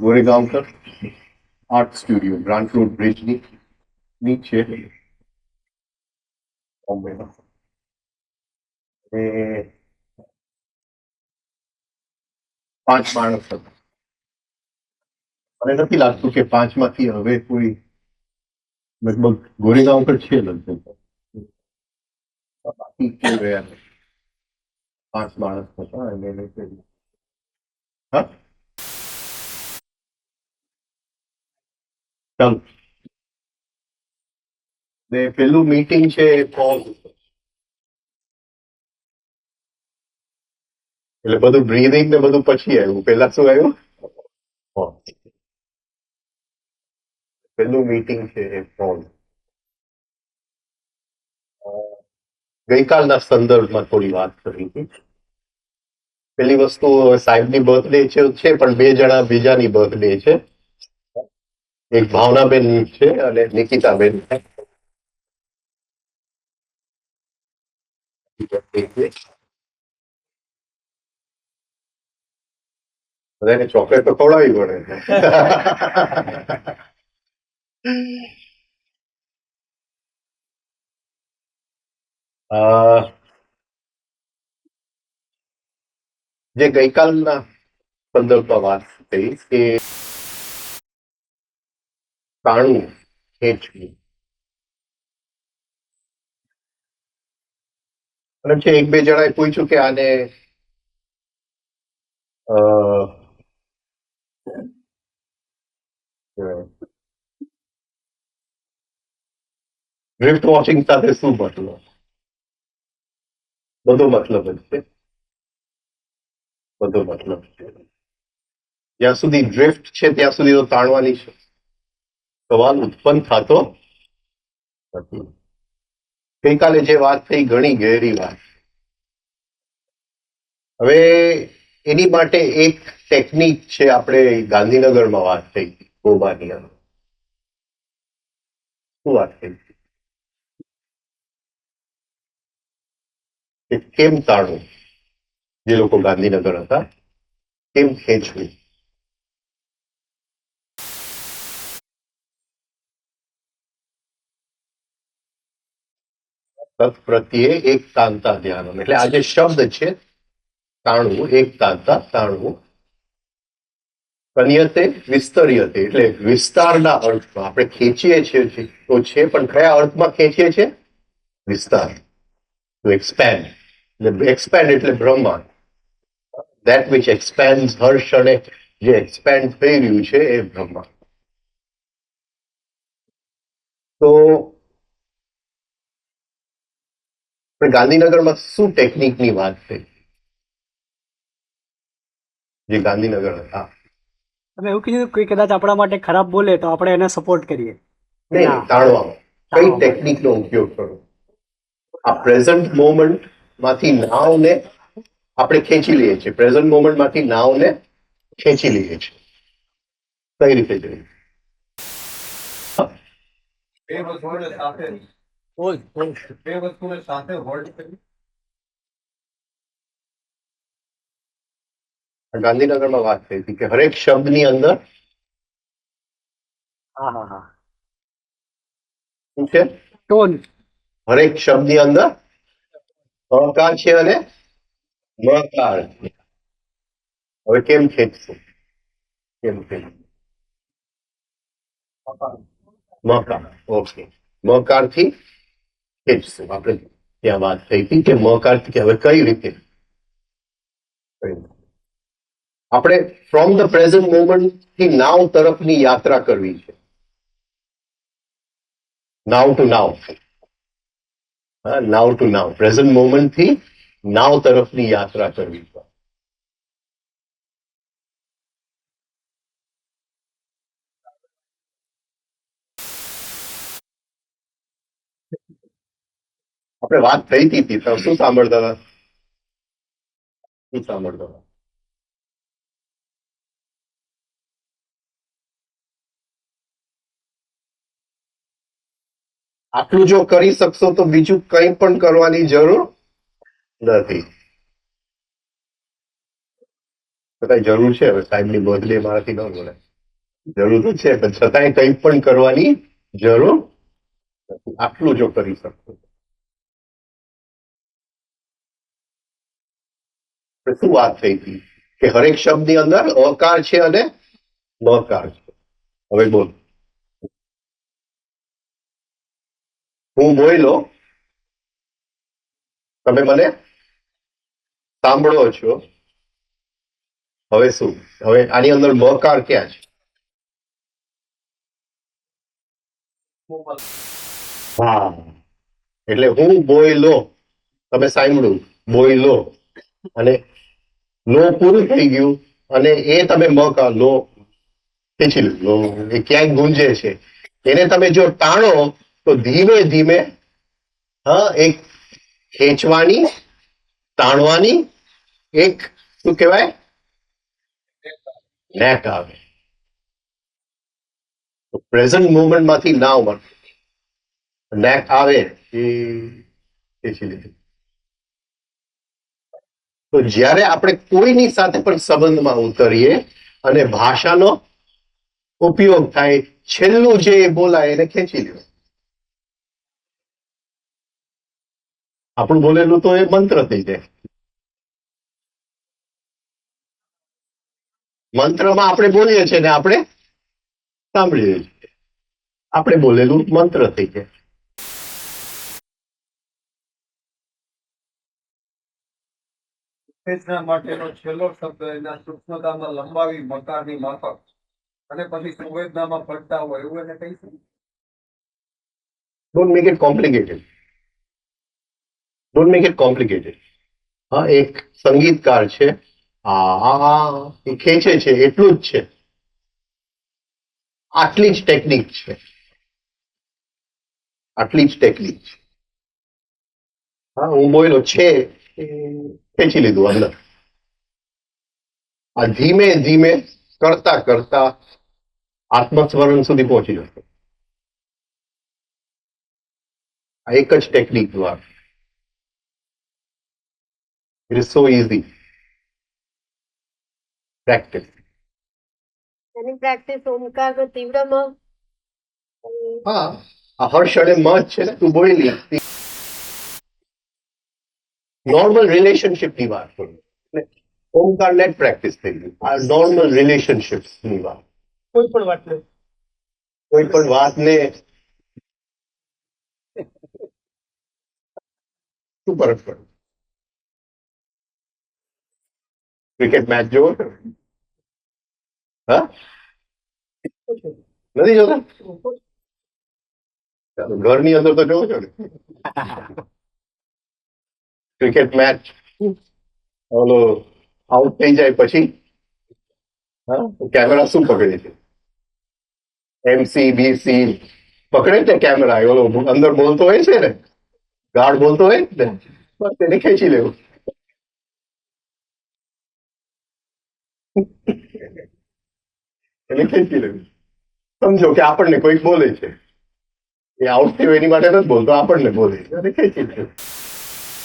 ગોરેગાંવકર art studio grant road બ્રિજની નીચે બોમ્બેમાં. એ 5 માણસ હતા. મને નથી લાગતું કે 5માંથી હવે કોઈ, લગભગ ગોરેગાંવકર છે લગભગ, બાકી ક્યાં ગયા? 5 માણસ હતા અને હા ચાલો. ને પેલું મીટિંગ છે એ ફોન, એટલે બધું બ્રીધિંગ ને બધું પછી આવ્યું. પેલા શું આવ્યું? ફોન. પેલું મીટિંગ છે એ ફોન. ગઈકાલના સંદર્ભમાં થોડી વાત કરી હતી. પેલી વસ્તુ, સાહેબની બર્થડે છે પણ 2 જણા બીજાની બર્થડે છે. એક ભાવનાબેન છે અને નિકિતાબેન છે. બધાને ચોકલેટ તો ખવડાવી પડે. જે ગઈકાલના સંદર્ભમાં વાત થઈ કે તાણું ખેંચવું, અને છે 1-2 જણાએ પૂછ્યું કે આને ડ્રિફ્ટ વોચિંગ સાથે શું મતલબ? બધો મતલબ જ છે, બધો મતલબ છે. જ્યાં સુધી ડ્રિફ્ટ છે ત્યાં સુધી તો તાણવાની સવાલ ઉત્પન્ન થતો નથી. ગઈકાલે જે વાત થઈ ઘણી ગહેરી વાત. હવે એની માટે એક ટેકનિક છે, આપણે ગાંધીનગરમાં વાત થઈ ગોબાની. શું વાત થઈ? કેમ તાણવું, જે લોકો ગાંધીનગર હતા, કેમ ખેંચવું. તત્પ્રત્યે એક તાંતા ધ્યાન, એટલે આ જે શબ્દ છે તાણવું, એક તાંતા તાણવું. કન્યતે વિસ્તર્યતે, એટલે વિસ્તારના અર્થમાં આપણે ખેંચીએ છીએ તો છે, પણ કયા અર્થમાં ખેંચીએ છીએ? વિસ્તાર, ટુ એક્સપેન્ડ. એટલે એક્સપેન્ડ એટલે બ્રહ્માંડ. ધેટ વિચ એક્સપેન્ડ, હર ક્ષણે જે એક્સપેન્ડ થઈ રહ્યું છે એ બ્રહ્માંડ. તો ગાંધીનગરમાં શું ટેકનિકની વાત થઈ? જે ગાંધીનગર હતા, તમે એવું કીધું કોઈ કદાચ આપણા માટે ખરાબ બોલે તો આપણે એને સપોર્ટ કરીએ. નહીં, તાણવામાં કઈ ટેકનિકનો ઉપયોગ કરો? આ પ્રેઝન્ટ મોમેન્ટ માંથી નાવને આપણે ખેંચી લઈએ છીએ, પ્રેઝન્ટ મોમેન્ટ માંથી નાવને ખેંચી લઈએ છીએ. કઈ રીતે જોઈએ? ગાંધીનગરમાં વાત થઈ હતી કે હરેક શબ્દની અંદર શું છે? ટોન. હરેક શબ્દની અંદર અકાર છે અને મકાર છે. હવે કેમ ખેંચશું? કેમ ખેંચશું? મકાર. ઓકે, મકાર થી ખેંચશું. આપણે ત્યાં વાત થઈ હતી કે મકાર થી હવે કઈ રીતે? આપણે ફ્રોમ ધ પ્રેઝન્ટ મોમેન્ટ થી નાવ તરફની યાત્રા કરવી છે. નાવ ટુ નાવ, નાવ ટુ નાવ, પ્રેઝન્ટ મોમેન્ટ થી નાવ તરફની યાત્રા કરવી છે. આપણે વાત થઈ હતી તો શું સાંભળતા હતા? શું સાંભળતા હતા? આટલું જો કરી શકશો તો બીજું કંઈ પણ કરવાની જરૂર નથી. તો કઈ જરૂર છે? હવે સાહેબની બર્થડે મારાથી ન બોલે. જરૂર તો છે પણ છતાંય કંઈ પણ કરવાની જરૂર નથી. આટલું જો કરી શકશો. આપણે શું વાત થઈ હતી કે હરેક શબ્દની અંદર અકાર છે અને મકાર છે. હવે બોલ, હું બોલ્યો, તમે મને સાંભળો છો. હવે શું? હવે આની અંદર મકાર ક્યાં છે? હા, એટલે હું બોયલો, તમે સાંભળ્યું, બોયલો, અને લો પૂરું થઈ ગયું, અને એ તમે મકાર લો ખેંચી લો, એ ક્યાંક ગુંજે છે. એને તમે જો તાણો તો ધીમે ધીમે એક ખેંચવાની, તાણવાની એક શું કહેવાય નેક આવે. પ્રેઝન્ટ મુવમેન્ટ માંથી નાવ નેક આવે એ ખેંચી લીધું. તો જ્યારે આપણે કોઈની સાથે પણ સંબંધમાં ઉતરીએ અને ભાષાનો ઉપયોગ થાય, છેલ્લું જે બોલાય એને ખેંચી લ્યો. આપણું બોલેલું તો એ મંત્ર થઈ જાય. મંત્રમાં આપણે બોલીએ છીએ ને આપણે સાંભળીએ છીએ. આપણે બોલેલું મંત્ર થઈ જાય. ઉત્તેજના માટેનો છેલ્લો શબ્દ એના સૂક્ષ્મતામાં લંબાવી મકારની માફક અને પછી સંવેદનામાં ફરતા હોય એવું એને કહીશું. Don't make it complicated. Don't make it complicated. હા, એક સંગીતકાર છે, એ ખેંચે છે એટલું જ છે. આટલી જ ટેકનિક છે. આટલી જ ટેકનિક છે. હા, હું બોલ્યો છે એ ખેંચી લીધું અંદર. આ ધીમે ધીમે કરતા કરતા આત્મસ્મરણ સુધી પહોંચી જશે. આ એક જ ટેકનિક દ્વારા. It is so easy. Practice. Any practice Omkar તો તીવ્રમાં હા, આ હર્ષ અને મત છે ને, તું બોલી નોર્મલ રિલેશનશિપ ની વાત કરું. ઓમકાર નેટ પ્રેક્ટિસ થઈ ગઈ. આ નોર્મલ રિલેશનશિપ ની વાત. કોઈ પણ વાત નહીં. કોઈ પણ વાતને શું ફરક પડે? ક્રિકેટ મેચ જોવો છો? હા, નથી જોતા? ચાલો, ઘરની અંદર તો જોવો છો ને ક્રિકેટ મેચ. ઓલો આઉટ થઈ જાય પછી કેમેરા શું પકડે છે? MCBC પકડે ને કેમેરા. ઓલો અંદર બોલતો હોય છે ને, ગાર્ડ બોલતો હોય ને, બસ એને ખેંચી લેવું. એને ખેંચી લેવું. સમજો કે આપણને કોઈક બોલે છે, એ આઉટ થયો એની માટે નથી બોલતો, આપણને બોલે છે, અને ખેંચી લેવું.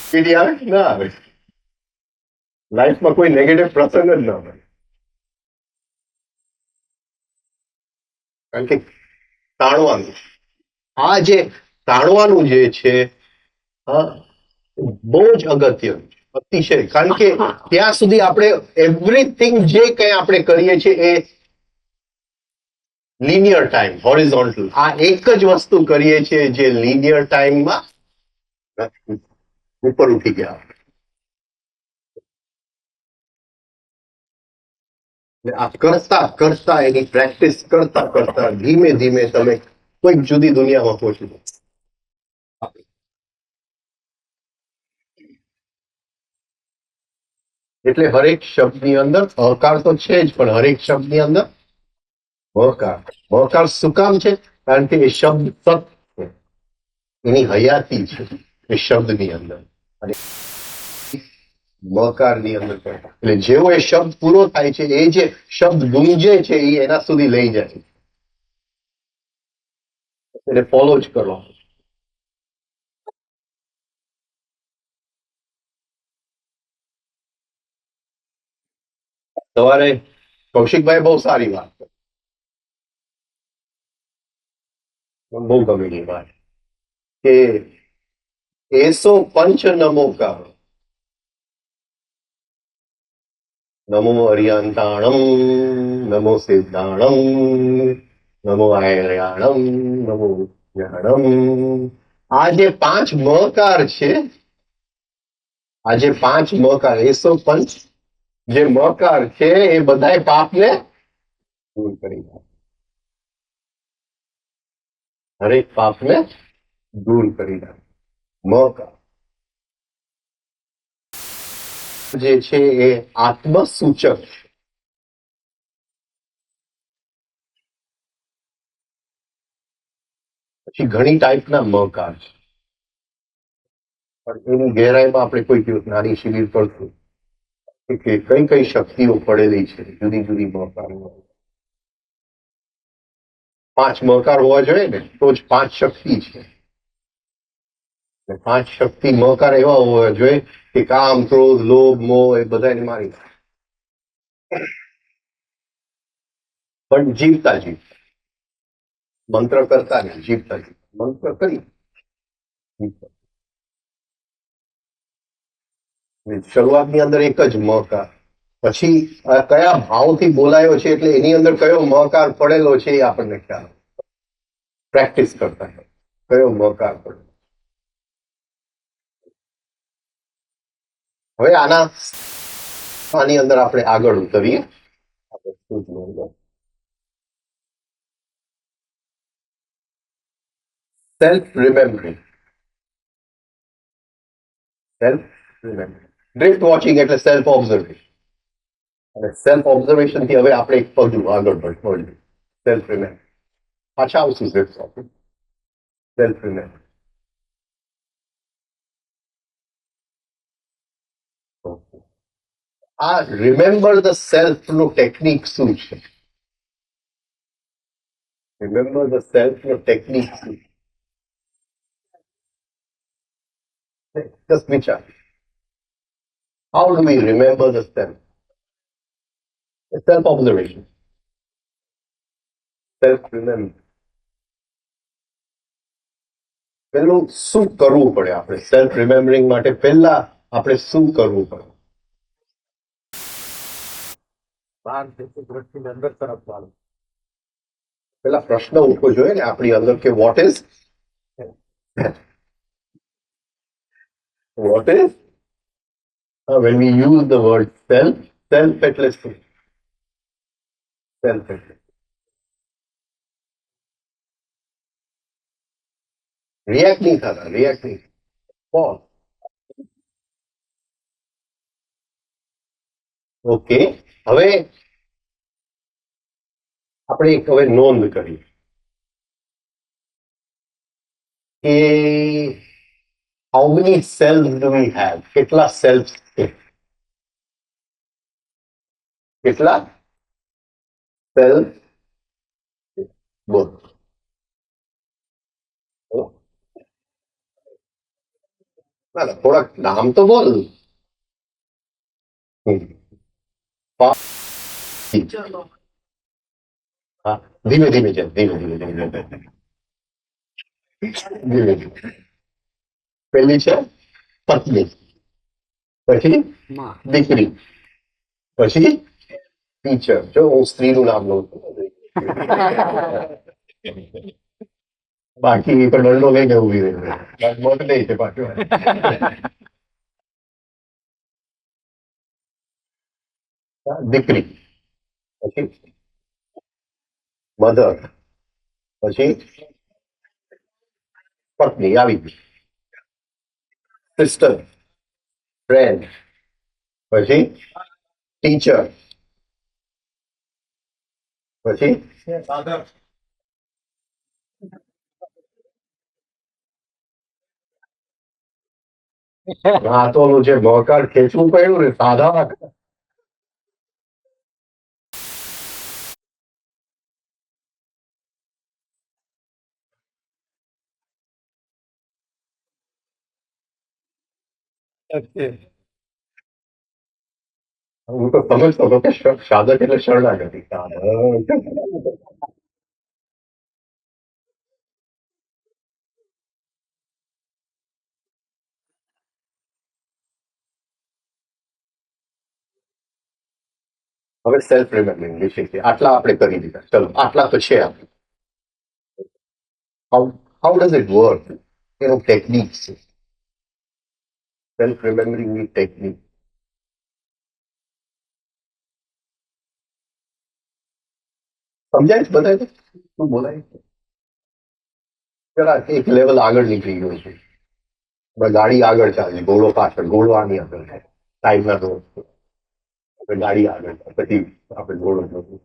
પીડી આવે ના આવે? લાઈફમાં કોઈ નેગેટિવ પ્રસંગ જ ના હોય. કારણ કે તાણવાનું, આ જે તાણવાનું જે છે, બહુ જ અગત્યનું છે, અતિશય. કારણ કે ત્યાં સુધી આપણે એવરીથિંગ જે કંઈ આપણે કરીએ છીએ એ લિનિયર ટાઈમ, હોરિઝોન્ટલ, આ એક જ વસ્તુ કરીએ છીએ જે લિનિયર ટાઈમમાં ઉપર ઉઠી ગયા. આ કરતા કરતા, એની પ્રેક્ટિસ કરતા કરતા ધીમે ધીમે તમે કોઈક જુદી દુનિયામાં પહોંચી જાઓ. એટલે હરેક શબ્દની અંદર અકાર તો છે જ, પણ હરેક શબ્દની અંદર મકાર. મકાર શું કામ છે? કારણ કે એ શબ્દ સત છે, એની હયાતી છે. એ શબ્દની અંદર અને મકારની અંદર પણ. એટલે જેવો એ શબ્દ પૂરો થાય છે એ જે શબ્દ ગુંજે છે એ એના સુધી લઈ જાય છે. એને ફોલો જ કરો. સવારે કૌશિકભાઈ બહુ સારી વાત કરી. મને બહુ ગમી એ વાત કે એસો પંચ નમોકાર નમો અરિયંતાણમ નમો સિદ્ધાણમ નમો આયર્યાણમ નમો જ્ઞાનમ. આ જે પાંચ મકાર છે, આ જે પાંચ મકાર એસો પંચ જે મકાર છે એ બધાય પાપને દૂર કરી નાખે. હરેક પાપને દૂર કરી નાખે. મકાર જે છે એ આત્મસૂચક છે. પછી ઘણી ટાઈપના મકાર છે, પણ એની ગહેરાઈમાં આપણે કોઈ દિવસ નાની શિબિર પડશું કે કઈ કઈ શક્તિઓ પડેલી છે જુદી જુદી મકારો. પાંચ મકાર હોવા જોઈએ ને તો જ પાંચ શક્તિ છે. પાંચ શક્તિ મકાર એવા હોવા જોઈએ કે કામ ક્રોધ લોભ મોહ એ બધાને મારી નાખે. પણ જીવતા જીવતા મંત્ર કરતા નહીં, જીવતા જીવતા મંત્ર કરી જીવતા. શરૂઆતની અંદર એક જ મકાર, પછી કયા ભાવથી બોલાયો છે એટલે એની અંદર કયો મકાર પડેલો છે એ આપણને ખ્યાલ. પ્રેક્ટિસ કરતા કયો મકાર પડેલો. હવે આની અંદર આપણે આગળ ઉતરીએ. Self remembering. Self remembering. Drift watching એટલે સેલ્ફ ઓબ્ઝર્વેશન. અને સેલ્ફ ઓબ્ઝર્વેશન થી હવે આપણે એક પગલું આગળ વધીએ. Self remember. પાછા આવશું સેલ્ફ રિમેમ્બર. આ રિમેમ્બર ધ સેલ્ફ નું ટેકનિક શું છે? રિમેમ્બર ધ સેલ્ફ નું ટેકનિક શું છે? Just વિચાર. How do we remember the self? Self observation. Self remember. પેલું શું કરવું પડે આપણે સેલ્ફ રિમેમ્બરિંગ માટે? પહેલા આપણે શું કરવું પડે? અંદર તરફ વાળો પેલા પ્રશ્ન ઉઠવો જોઈએ ને આપણી અંદર કે what is when we use the word self એટલે શું? સેલ્ફ એટલે રિએક્ટ નહીં થતા, રિએક્ટ નહીં. ઓકે, હવે આપણે એક હવે નોંધ કરી કે how many self do we have? કેટલા સેલ્ફ છે? કેટલા સેલ્ફ? બોલ. ના થોડાક નામ તો બોલ. હા, ધીમે ધીમે છે, ધીમે ધીમે ધીમે ધીમે. પેલી છે પત્ની, પછી દીકરી, પછી ટીચર. જો હું સ્ત્રીનું નામ લઉં છું, બાકી તો દંડો લઈને ઉભી રહી મોટ નહીં છે પાછું. દીકરી, પછી મધર, પછી પત્ની આવી ગઈ, સિસ્ટર, ફ્રેન્ડ, પછી ટીચર, પછી father, આ તો ઓલું જે મોહકાર ખેંચવું પડ્યું ને સાદા હું તો સમજતો હતો કે સાધક એટલે શરણાગતિ. હવે સેલ્ફ રિમેમ્બરિંગ વિશે છે. આટલા આપણે કરી દીધા. ચલો આટલા તો છે. How does it work? એનું ટેકનિક છે. સેલ્ફ રિમેમ્બરિંગ ની ટેકનિક સમજાય છે બધાય? શું બોલાય? જરા એક લેવલ આગળ નીકળી ગયો છે. ગાડી આગળ ચાલે, ઘોડો પાછળ, ઘોડો આની આગળ છે. ટાઈમના રોડ આપણે ગાડી આગળ પછી આપણે ઘોડો જોયું.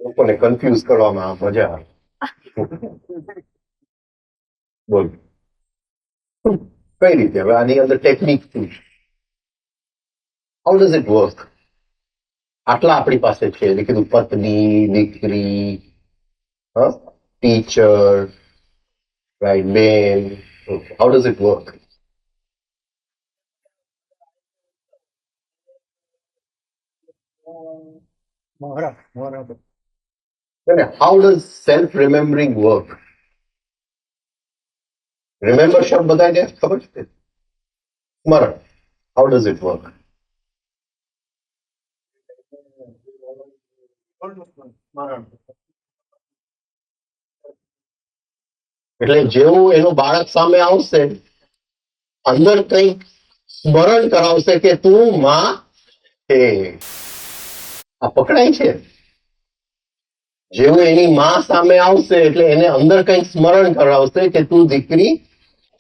લોકોને કન્ફ્યુઝ કરવામાં મજા આવે. બોલ કઈ રીતે? હવે આની અંદર ટેકનિક શું છે? How does it work? આટલા આપણી પાસે છે. એટલે કીધું પત્ની, દીકરી, ટીચર, રાઈટ, બેન. How does it work? બરાબર. How does self remembering work? Remember શબ્દ બધાને ખબર છે? સ્મરણ. How does it work? એટલે જેવું એનું બાળક સામે આવશે, અંદર કઈ સ્મરણ કરાવશે કે તું માં છે. આ પકડાય છે. જેવું એની માં સામે આવશે એટલે એને અંદર કઈ સ્મરણ કરાવશે કે તું દીકરી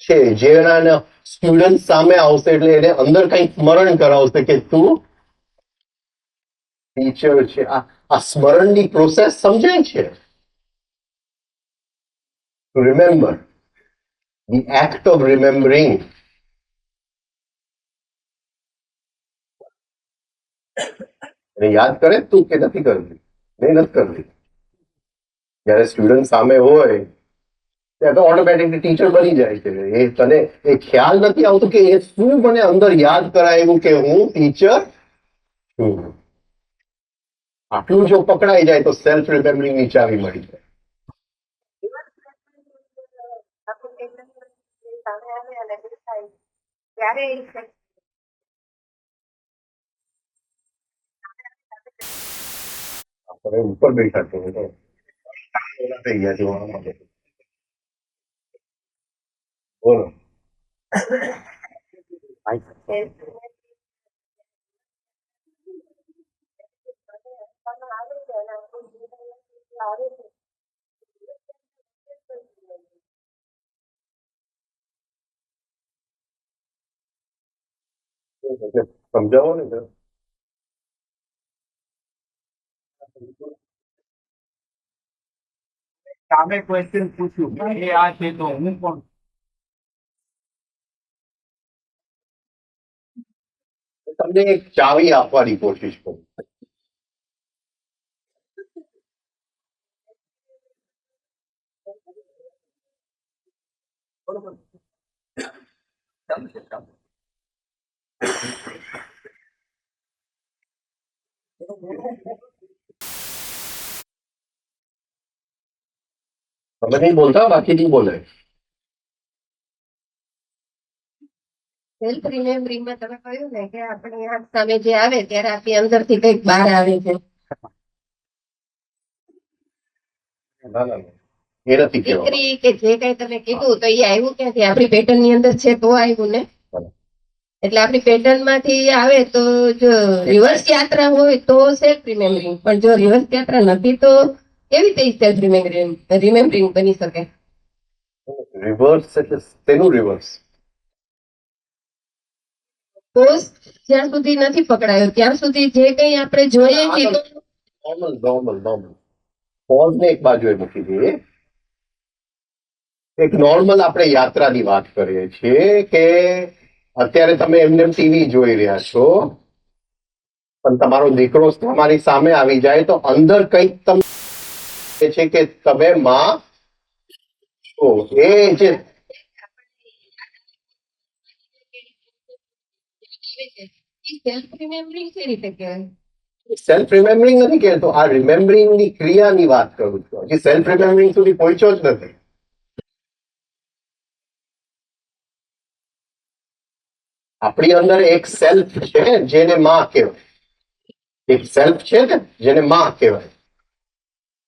છે. જેના સ્ટુડન્ટ સામે આવશે એટલે એને અંદર કઈ સ્મરણ કરાવશે કે તું ટીચર છે. આ સ્મરણની પ્રોસેસ સમજાય છે? To remember, the act of remembering. એને યાદ કરે તું કે નથી કરતી? નહીં, નથી કરતી. જયારે સ્ટુડન્ટ સામે હોય ત્યારે તો ઓટોમેટિકલી ટીચર બની જાય છે. એ તને એ ખ્યાલ નથી આવતો કે એ શું મને અંદર યાદ કરાયું કે હું ટીચર છું. આટલું જો પકડાઈ જાય તો સેલ્ફ રિમેમ્બરિંગ ની ચાવી મળી જાય. સામે આવે અને દેખાય ત્યારે એ આપણે ઉપર બેઠા છે તો થઈ ગયા જોવા માટે. બોલો. આવે છે. સમજાવો ને જરા. સામે ક્વેશ્ચન પૂછ્યું એ આ છે તો હું પણ તમને એક ચાવી આપવાની કોશિશ કરું. બરોબર ચાલશે ચાલશે. તમે નહીં બોલતા, બાકી નહીં બોલે. સેલ્ફ રિમેમ્બરિંગમાં તમે કહ્યું ને કે આપણી આંખ સામે જે આવે ત્યારે આપણી અંદરથી કંઈક બહાર આવે છે. ના ના ના. એ નથી કહેવાનું. દીકરી કે જે કઈ તમે કીધું તો એ આવ્યું ક્યાંથી? આપણી પેટર્ન ની અંદર છે તો આવ્યું ને. એટલે આપણી પેટર્ન માંથી આવે તો જો રિવર્સ યાત્રા હોય તો સેલ્ફ રિમેમ્બરિંગ, પણ જો રિવર્સ યાત્રા નથી તો કેવી રીતે સેલ્ફ રિમેમ્બરિંગ બની શકે? રિવર્સ એટલે તેનું રિવર્સ. તો જ્યાં સુધી નથી પકડાયો ત્યાં સુધી જે કઈ આપણે જોઈએ છીએ તો નોર્મલ નોર્મલ નોર્મલ પોઝ ને એક બાજુએ મૂકી દઈએ. એક નોર્મલ આપણે યાત્રાની વાત કરીએ છીએ કે અત્યારે તમે એમને ટીવી જોઈ રહ્યા છો, પણ તમારો દીકરો તમારી સામે આવી જાય તો અંદર કંઈક તમને છે કે તમે માં છો. એ જે સેલ્ફ રિમેમ્બરિંગ કઈ રીતે કહેવાય? સેલ્ફ રિમેમ્બરિંગ નથી કહેતો, આ રિમેમ્બરિંગ ની ક્રિયાની વાત કરું છું. હજી સેલ્ફ રિમેમ્બરિંગ સુધી પહોંચ્યો જ નથી. આપણી અંદર એક સેલ્ફ છે જેને માં કહેવાય, એક સેલ્ફ છે ને જેને માં કહેવાય.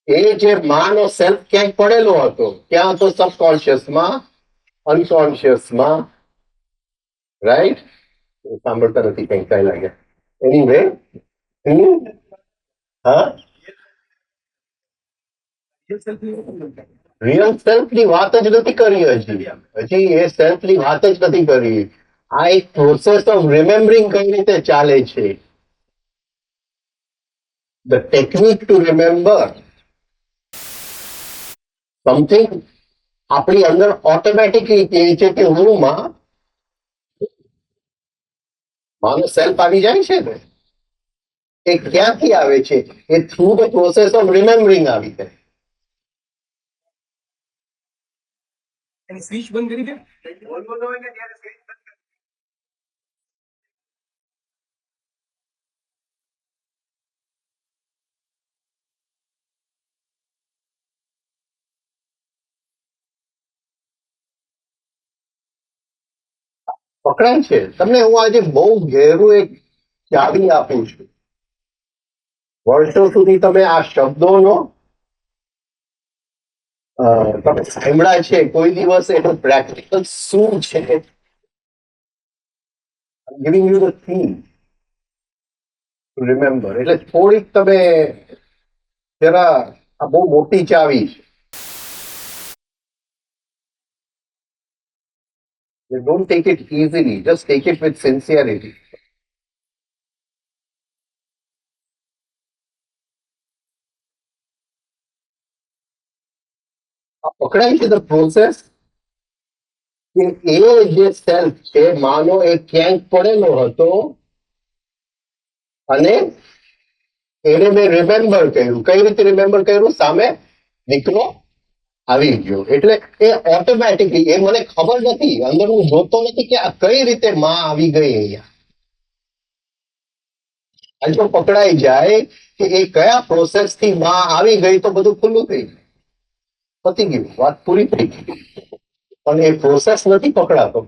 એ જે માનો સેલ્ફ ક્યાંક પડેલો હતો, ક્યાં તો સબકોન્શિયસમાં, અનકોન્શિયસમાં, રાઈટ? સાંભળતા નથી કંઈક કઈ લાગે. એનીવે, હા, રિયલ સેલ્ફ ની વાત જ નથી કરી હજી એ સેલ્ફ ની વાત જ નથી કરી. આ એક પ્રોસેસ ઓફ રિમેમ્બરિંગ કઈ રીતે ચાલે છે. The technique two remember something આપણી અંદર ઓટોમેટિકલી કહે છે કે હું માનો સેલ્ફ આવી જાય છે ને, એ ક્યાંથી આવે છે? એ through the process of remembering આવી જાય. સ્વિચ બંધ કરી દે. પકડાય છે તમને. હું આજે બહુ ઘેરું એક ચાવી આપું છું. વર્ષો સુધી તમે આ શબ્દોનો તમે સાંભળ્યા છે, કોઈ દિવસ એનું પ્રેક્ટિકલ શું છે? Giving you the theme two remember. એટલે થોડીક તમે જરા, આ બહુ મોટી ચાવી છે. Don't take it easily, just take it with sincerity. આ પકડાય છે ધ પ્રોસેસ કે એ જે સેલ્ફ છે માનો એ ક્યાંક પડેલો હતો અને એને મેં રિમેમ્બર કર્યું. કઈ રીતે રિમેમ્બર કર્યું? સામે દીકરો આવી ગયો એટલે એ ઓટોમેટિકલી, એ મને ખબર નથી, અંદર હું જોતો નથી કે આ કઈ રીતે માં આવી ગઈ અહીંયા. આ જો પકડાઈ જાય કે એ કયા પ્રોસેસ થી માં આવી ગઈ તો બધું ખુલ્લું થઈ ગયું, પતી ગયું, વાત પૂરી થઈ ગઈ. પણ એ પ્રોસેસ નથી પકડાતો.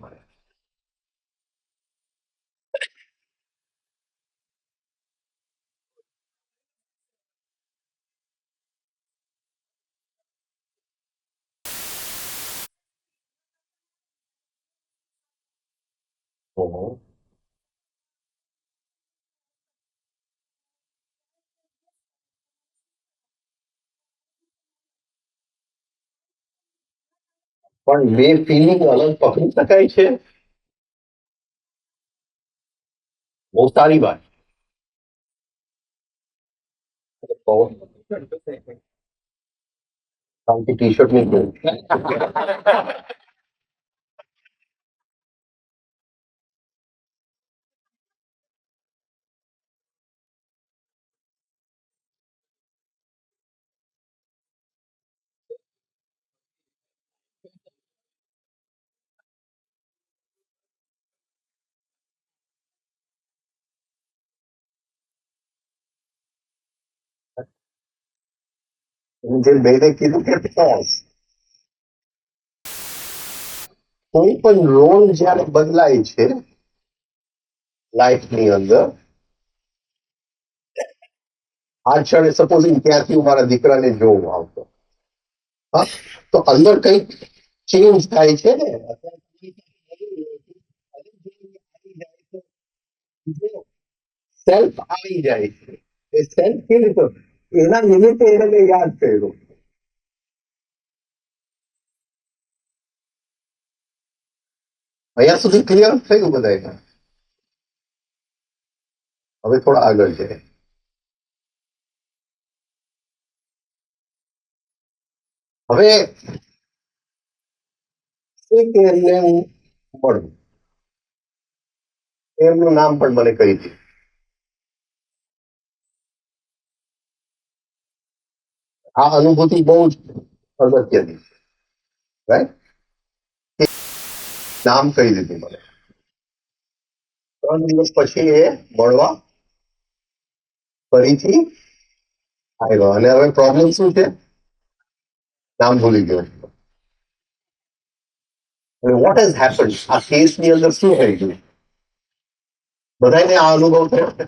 પણ બે ફિલિંગ અલગ પકડી શકાય છે. બહુ સારી વાત. કારણ કે ટી શર્ટ નહીં પહેરું. જે બેને કીધું કે pause. કોઈ પણ રોલ જયારે બદલાય છે લાઈફની અંદર, આ ક્ષણે સપોઝિંગ ત્યાંથી હું મારા દીકરાને જોઉં આવતો, હા, તો અંદર કઈક ચેન્જ થાય છે ને. સેલ્ફ આવી જાય છે. એ સેલ્ફ કેવી રીતે? એના નિમિત્તે એને મેં યાદ કર્યું. અહીંયા સુધી ક્લિયર થયું બધાને? હવે થોડા આગળ છે. હવે એક એમને હું મળું, એમનું નામ પણ મને કહી દે. આ અનુભૂતિ બહુ જ અગત્યની છે, રાઈટ? નામ કહી દીધું મને. 3 દિવસ પછી એ મળવા ફરીથી આવ્યો અને હવે પ્રોબ્લેમ શું છે? નામ ભૂલી ગયો. What has happen? આ કેસની અંદર શું થઈ ગયું? બધાને આ અનુભવ થયો છે?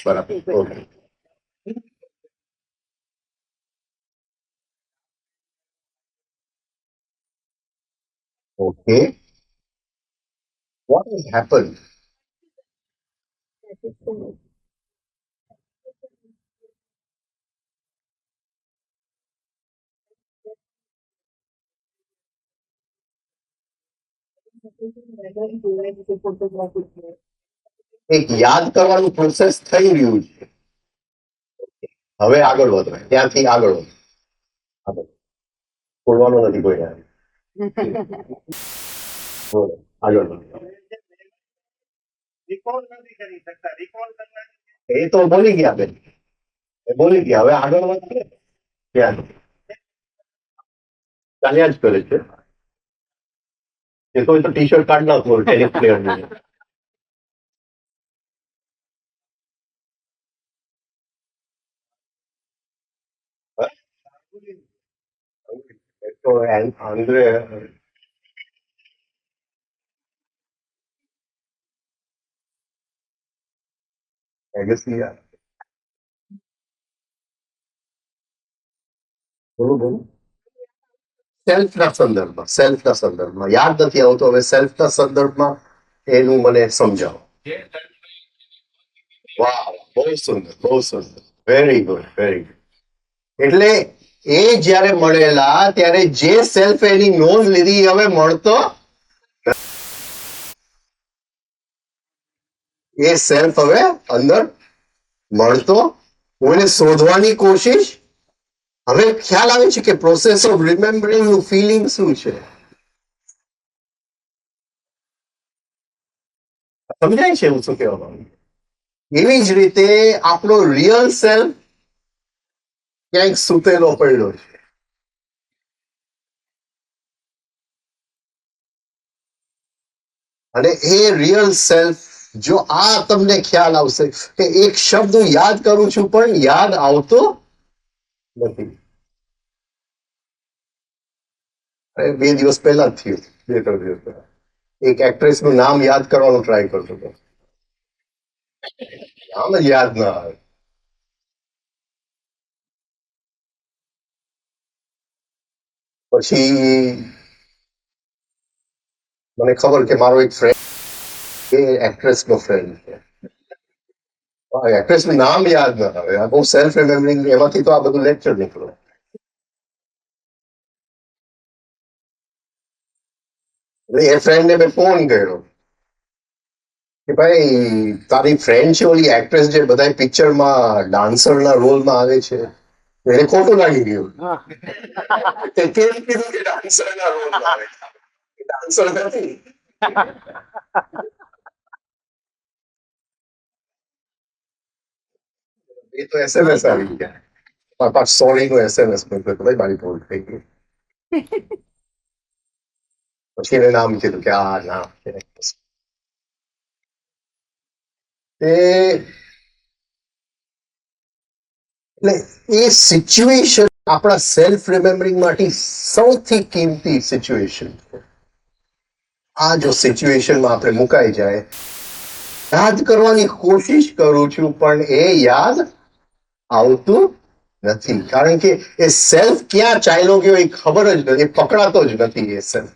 બરાબર. Okay. Okay. What has happen? એક યાદ કરવાનું પ્રોસેસ થઈ રહ્યું છે. હવે આગળ વધો, ત્યાંથી આગળ વધો. આગળ. છોડવાનું નથી કોઈ. બોલો, આગળ વધો. એ તો બોલી ગયા બેન, એ બોલી ગયા. હવે આગળ વધે ત્યાં ચાલ્યા જ કરે છે. એ તો ટી શર્ટ કાઢ નાખો ટેનિસ પ્લેયર ની. તો આંદ્રે એગસી બોલું બોલું. સેલ્ફના સંદર્ભમાં યાદ નથી આવતો. હવે સેલ્ફના સંદર્ભમાં એનું મને સમજાવો. વાહ, બહુ સુંદર, બહુ સુંદર. Very good, very good. એટલે એ જ્યારે મળેલા ત્યારે જે સેલ્ફ એની નોંધ લીધી એ હવે મળતો, એ સેલ્ફ હવે અંદર મળતો. હું એને શોધવાની કોશિશ. હવે ખ્યાલ આવે છે કે પ્રોસેસ ઓફ રિમેમ્બરિંગ નું ફિલિંગ શું છે. સમજાય છે હું શું કહેવા માંગુ? એવી જ રીતે આપણો રિયલ સેલ્ફ ક્યાંક સૂતેલો પડ્યો છે. અને એ રિયલ સેલ્ફ, જો આ તમને ખ્યાલ આવશે કે એક શબ્દ હું યાદ કરું છું પણ યાદ આવતો નથી. 2 દિવસ પહેલા જ થયું, 2-3 દિવસ પહેલા એક એક્ટ્રેસ નું નામ યાદ કરવાનું ટ્રાય કરતો હતો. નામ જ યાદ ના આવે. પછી મને ખબર કે મારો એક ફ્રેન્ડ એ એક્ટ્રેસ નો ફ્રેન્ડ છે. એક્ટ્રેસ નું નામ યાદ ના આવે. આ બહુ સેલ્ફ રિમેમ્બરિંગ, એમાંથી તો આ બધું લેક્ચર નીકળો. એટલે એ ફ્રેન્ડ ને મેં ફોન કર્યો કે ભાઈ તારી ફ્રેન્ડ છે ઓલી એક્ટ્રેસ જે બધા પિક્ચરમાં ડાન્સર ના રોલમાં આવે છે, એને ખોટું લાગી ગયું. તે કેમ કીધું કે ડાન્સર ના રોલમાં આવે છે? ડાન્સર નથી. એ તો એસએમએસ આવી ગયા. પાછ સોરી નો એસએમએસ મોકલ્યો ભાઈ મારી ભૂલ થઈ ગઈ. પછી એને નામ કીધું કે આ નામ છે. એટલે એ સિચ્યુએશન આપણા સેલ્ફ રિમેમ્બરિંગ માટે સૌથી કિંમતી સિચ્યુએશન છે. આ જો સિચ્યુએશનમાં આપણે મુકાઈ જાય, યાદ કરવાની કોશિશ કરું છું પણ એ યાદ આવતું નથી. કારણ કે એ સેલ્ફ ક્યાં ચાલ્યો ગયો એ ખબર જ નથી, પકડાતો જ નથી એ સેલ્ફ.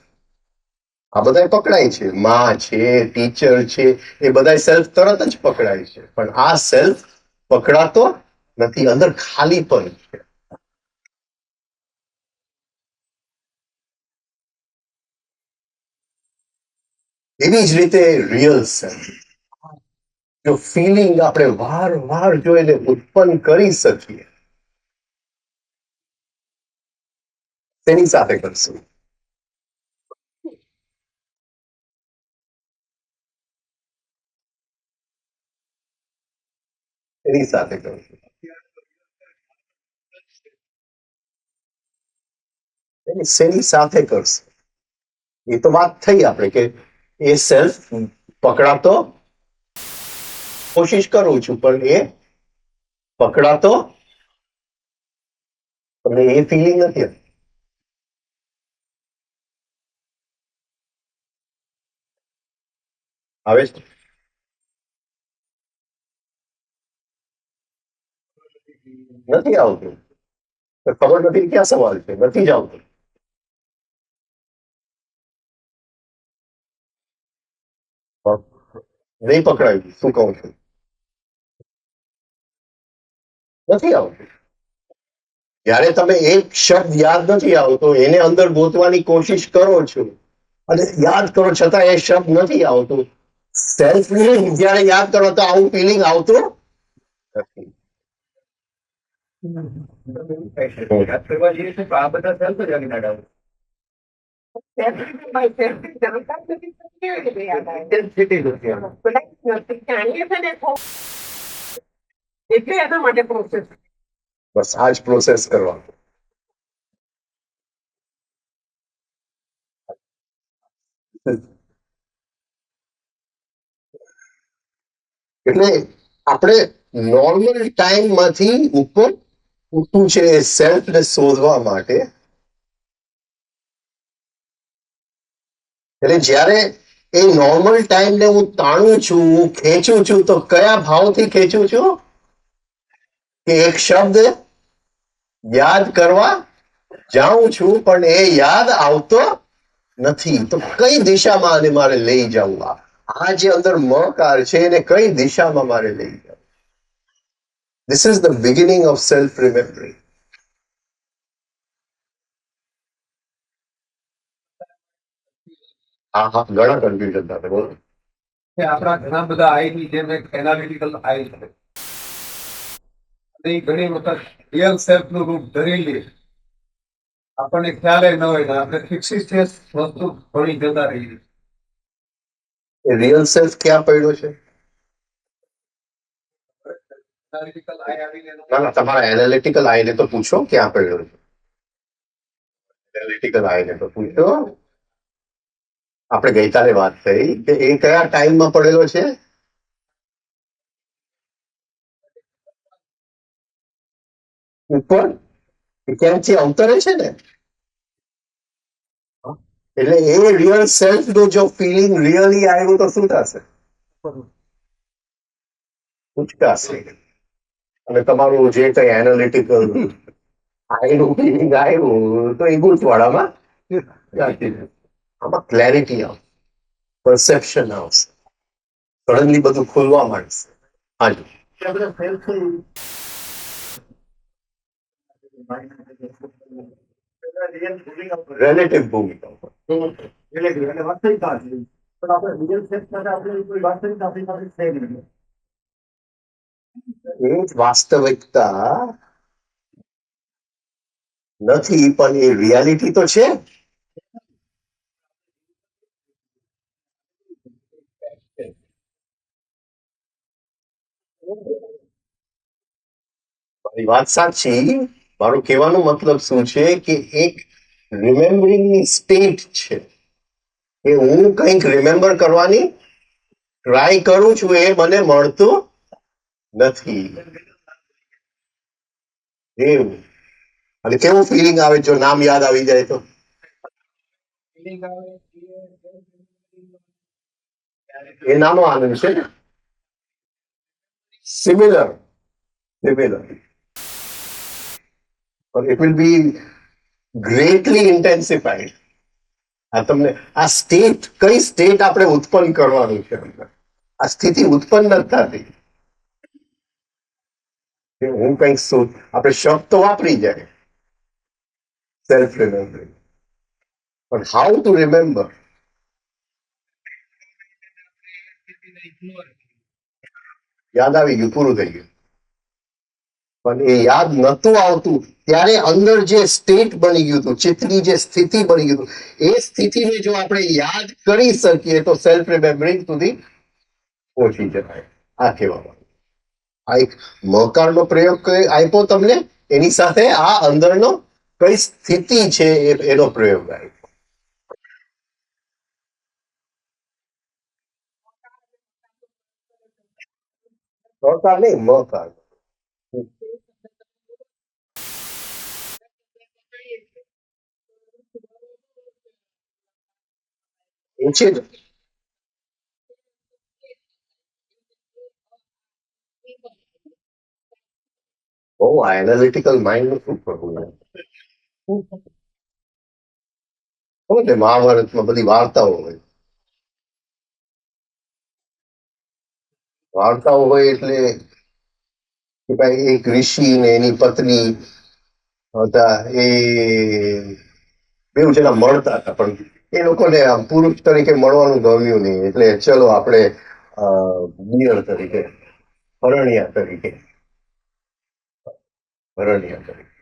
આ બધા પકડાય છે, માં છે, ટીચર છે, એ બધા સેલ્ફ તરત જ પકડાય છે. પણ આ સેલ્ફ પકડાતો નથી, અંદર ખાલી પણ છે. એવી જ રીતે રિયલ સેલ્ફ, જો ફિલિંગ આપણે વારંવાર જો એને ઉત્પન્ન કરી શકીએ, તેની સાથે કરશું એની સાથે કરું છું. શેની સાથે કરશે એ તો વાત થઈ આપણે કે એ સેલ્ફ પકડાતો કોશિશ કરું છું પણ એ પકડાતો તમને એ ફિલિંગ નથી. આવે છે? નથી આવતું તો ખબર નથી ક્યાં સવાલ છે. નથી જ આવતું. નહીં પકડાયું શું કહું છું? નથી આવતું. જ્યારે તમે એક શબ્દ યાદ નથી આવતો એને અંદર ગોતવાની કોશિશ કરો છો અને યાદ કરો છતાં એ શબ્દ નથી આવતો. સેલ્ફ ફિલિંગ જ્યારે યાદ કરો તો આવું ફિલિંગ આવતું નથી. આ બધા સેલ્ફ જ આવી નાખ્યા. એટલે એના માટે પ્રોસેસ બસ આ જ પ્રોસેસ કરવાનો. એટલે આપણે નોર્મલ ટાઈમ માંથી ઉપર ઉઠવું છે સેલ્ફ ને શોધવા માટે. એટલે જ્યારે એ નોર્મલ ટાઈમ ને હું તાણું છું, હું ખેંચું છું, તો કયા ભાવથી ખેંચું છું? કે એક શબ્દ યાદ કરવા જાઉં છું પણ એ યાદ આવતો નથી. તો કઈ દિશામાં આને મારે લઈ જવું? આ જે અંદર મકાર છે એને કઈ દિશામાં મારે લઈ જવું? This is the beginning of self-remembering. હા હા, ઘણા કન્ફ્યુઝન થતા. બોલો. કે આપણા ઘણા બધા આઈની જેમ એક એનાલિટિકલ આઈ છે અને એ ઘણી વખત રિયલ સેલ્ફ નું રૂપ ધરી લે. આપણને ખ્યાલ ન હોય ને આપણે ફિક્સિસિયસ વસ્તુ ભણી જતા રહીએ. એ રિયલ સેલ્ફ ક્યાં પડ્યો છે? એનાલિટિકલ આઈ આવીને ના ના, તમારા એનાલિટિકલ આઈને તો પૂછો ક્યાં પડ્યો છે. એનાલિટિકલ આઈને તો પૂછો. આપણે ગઈકાલે વાત થઈ કે એ કયા ટાઈમમાં પડેલો છે? ઉપર. એ ક્યાંથી અવતરે છે ને. એટલે એ રિયલ સેલ્ફ નું જો ફિલિંગ રિયલી આવ્યું તો શું થશે? ઉચકાશે. અને તમારું જે કઈ એનાલિટિકલ આઈનું ફિલિંગ આવ્યું તો એ ગુંચવાડામાં રાખી દે. આમાં ક્લેરિટી આવશે, પરસેપ્શન આવશે, સડનલી બધું ખુલવા માંડશે. હાજી. રિલેટિવ ભૂમિકા ઉપર. એ જ વાસ્તવિકતા નથી પણ એ રિયાલિટી તો છે. મારી વાત સાચી. મારું કહેવાનો મતલબ શું છે કે એક રિમેમ્બરિંગ ની સ્ટેટ છે કે હું કંઈક રિમેમ્બર કરવાની ટ્રાય કરું છું, એ મને મળતું નથી. એવું. અને કેવું ફિલિંગ આવે જો નામ યાદ આવી જાય તો? એ નાનો આનંદ છે ને. Similar. Similar. but it will be greatly intensified. આ તમને આ સ્ટેટ કઈ સ્ટેટ આપણે ઉત્પન્ન કરવાનું છે? આ સ્થિતિ ઉત્પન્ન નથી થતી. હું કંઈક આપણે શબ્દ તો વાપરી જાય સેલ્ફ રિમેમ્બરિંગ, પણ હાઉ ટુ રિમેમ્બર? યાદ આવી ગયું, પૂરું થઈ ગયું. પણ એ યાદ નતું આવતું ત્યારે અંદર જે સ્ટેટ બની ગયું હતું, ચિત્તની જે સ્થિતિ બની ગયું હતું, એ સ્થિતિને જો આપણે યાદ કરી શકીએ તો સેલ્ફ રિમેમ્બરિંગ સુધી પહોંચી જવાય. આ કહેવામાં આ એક મહકારનો પ્રયોગ આપ્યો તમને, એની સાથે આ અંદરનો કઈ સ્થિતિ છે એનો પ્રયોગ આપ્યો. મહકાર નહીં, મહકાર. એ છે જ. બહુ એનાલિટિકલ માઇન્ડ નું શું કરવું એમ. ખબર ને મહાભારતમાં બધી વાર્તાઓ હોય. વાર્તાઓ હોય એટલે કે ભાઈ એક ઋષિ ને એની પત્ની હતા, એ બેઉ જણા મળતા હતા, પણ એ લોકોને આમ પુરુષ તરીકે મળવાનું ગમ્યું નહીં, એટલે ચલો આપણે દિયર તરીકે, હરણિયા તરીકે, હરણિયા તરીકે.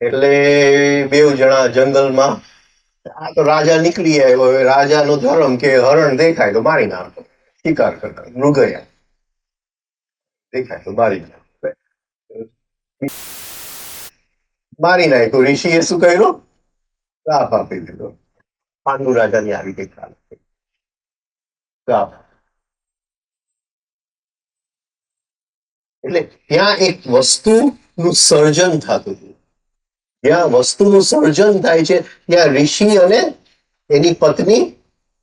એટલે બેઉ જણા જંગલમાં, આ તો રાજા નીકળી આવ્યો, હવે રાજાનો ધર્મ કે હરણ દેખાય તો મારી નાખો, શિકાર કરતા મૃગયા દેખાય તો મારી નાખો. મારી નાખ્યો. ઋષિએ શું કર્યું? શ્રાપ આપી દીધો. પાંડુ રાજાની આવી કઈ ચાલ શ્રાપ. એટલે ત્યાં એક વસ્તુનું સર્જન થતું હતું. જ્યાં વસ્તુનું સર્જન થાય છે ત્યાં ઋષિ અને એની પત્ની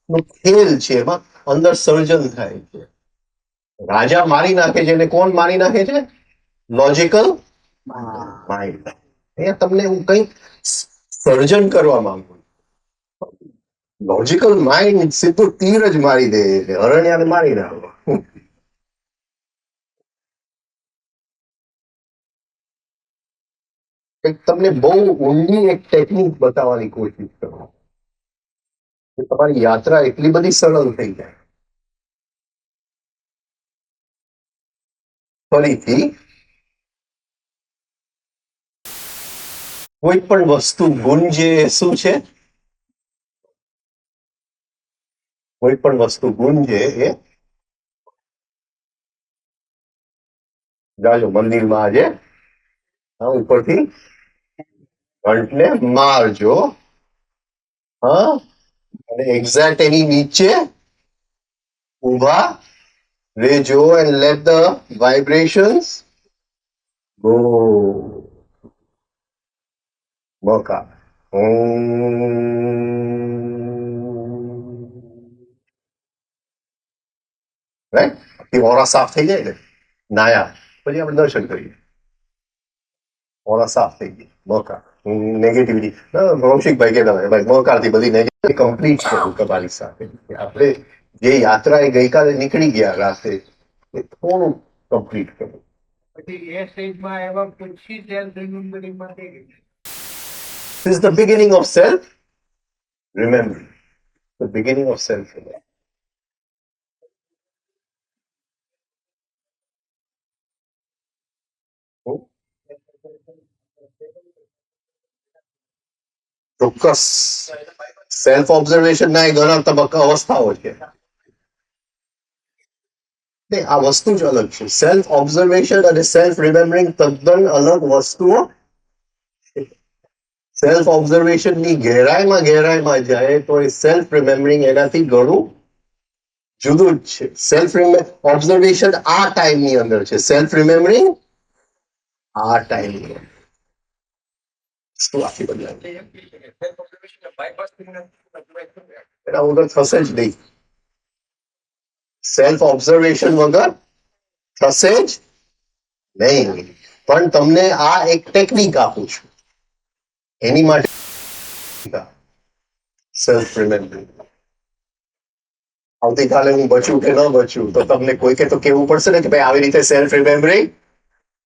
નું ખેલ છે, એમાં અંદર સર્જન થાય છે. રાજા મારી નાખે છે, અને કોણ મારી નાખે છે? Logical mind. અહીંયા તમને હું કંઈક સર્જન કરવા માંગુ છું. લોજિકલ માઇન્ડ સીધું તીર જ મારી દે, હરણ્યાને મારી નાખો. કંઈક તમને બહુ ઊંડી એક ટેકનિક બતાવવાની કોશિશ કરો, કે તમારી યાત્રા એટલી બધી સરળ થઈ જાય. ફરીથી કોઈ પણ વસ્તુ ગુંજે એ શું છે? કોઈ પણ વસ્તુ ગુંજે એ, જાજો મંદિરમાં આજે ઉપરથી ઘંટને મારજો, હા, અને એક્ઝેક્ટ એની નીચે ઊભા રહેજો, and let the vibrations go. મકા રાઈટ, ઓરા સાફ થઈ જાય ને, નાયા પછી આપણે દર્શન કરીએ, ઓરા સાફ થઈ ગઈ. મકા નેગેટિવિટી, કૌશિકભાઈ કહેતા હોય ભાઈ મકારથી બધી નેગેટિવિટી કમ્પ્લીટ કરું તમારી સાથે. આપણે જે યાત્રા એ ગઈકાલે નીકળી ગયા રાતે, એ થોડું કમ્પ્લીટ કરું. પછી એ સ્ટેજમાં એવા પછી સેલ્ફ રિમેમ્બરિંગ માટે This is the beginning of self remembering. The beginning of self remembering. ચોક્કસ સેલ્ફ ઓબ્ઝર્વેશન ના ઘણા તબક્કા અવસ્થાઓ છે. આ વસ્તુ જ અલગ છે. સેલ્ફ ઓબ્ઝર્વેશન અને સેલ્ફ રિમેમ્બરિંગ તદ્દન અલગ વસ્તુઓ. સેલ્ફ ઓબ્ઝર્વેશન ની ગહેરાઈમાં જાય તો એ સેલ્ફ રિમેમ્બરિંગ એનાથી ઘણું જુદું જ છે. સેલ્ફ ઓબ્ઝર્વેશન આ ટાઈમ ની અંદર છે, સેલ્ફ રિમેમ્બરિંગ આ ટાઈમ ની અંદર. શું આખી બદલાય એના વગર થશે જ નહીં. સેલ્ફ ઓબ્ઝર્વેશન વગર થશે જ નહીં. પણ તમને આ એક ટેકનિક આપું છું, એની માટે સેલ્ફ રિમેમ્બરિંગ. આવતીકાલે હું બચું કે ન બચું તો તમને કોઈકે તો કેવું પડશે ને કે ભાઈ આવી રીતે સેલ્ફ રિમેમ્બરિંગ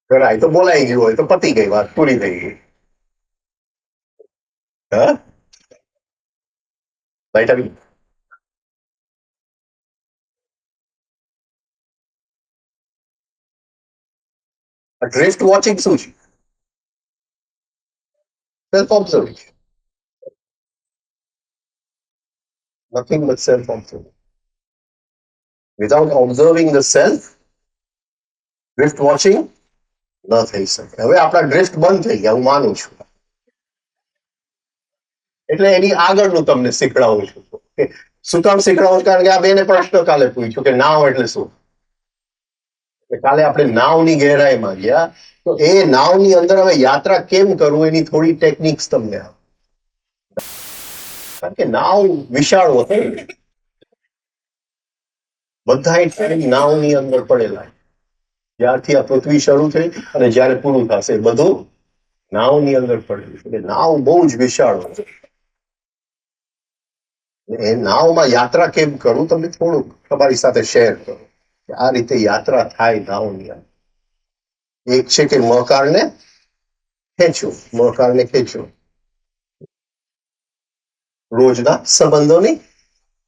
કરાય, તો બોલાઈ ગયું હોય તો પતી ગઈ વાત, પૂરી થઈ ગઈ. હા રાઈટ આવી. ડ્રિફ્ટ વોચિંગ શું છે? Self observation, nothing but self observation. Without observing the self drift watching ન થઈ શકે. હવે આપણા ડ્રિફ્ટ બંધ થઈ ગયા, હું માનું છું. એટલે એની આગળનું તમને શીખડાવું છું. શું કામ શીખડાવું? કારણ કે આ બેને પ્રશ્ન કાલે પૂછ્યો કે નાવ એટલે શું. કાલે આપણે નાવની ગહેરાઈમાં ગયા, તો એ નાવની અંદર હવે યાત્રા કેમ કરવું એની થોડી ટેકનિક્સ તમને આપું. કારણ કે નાવ વિશાળ હોય, બધા ટાઈમ નાવની અંદર પડેલા. જ્યારથી આ પૃથ્વી શરૂ થઈ અને જયારે પૂરું થશે બધું નાવની અંદર પડેલું. એટલે નાવ બહુ જ વિશાળ હોય. એ નાવમાં યાત્રા કેમ કરું તમને થોડુંક તમારી સાથે શેર કરું કે આ રીતે યાત્રા થાય નાવની અંદર. એક છે કે મહકાળને ખેંચો રોજના સંબંધોની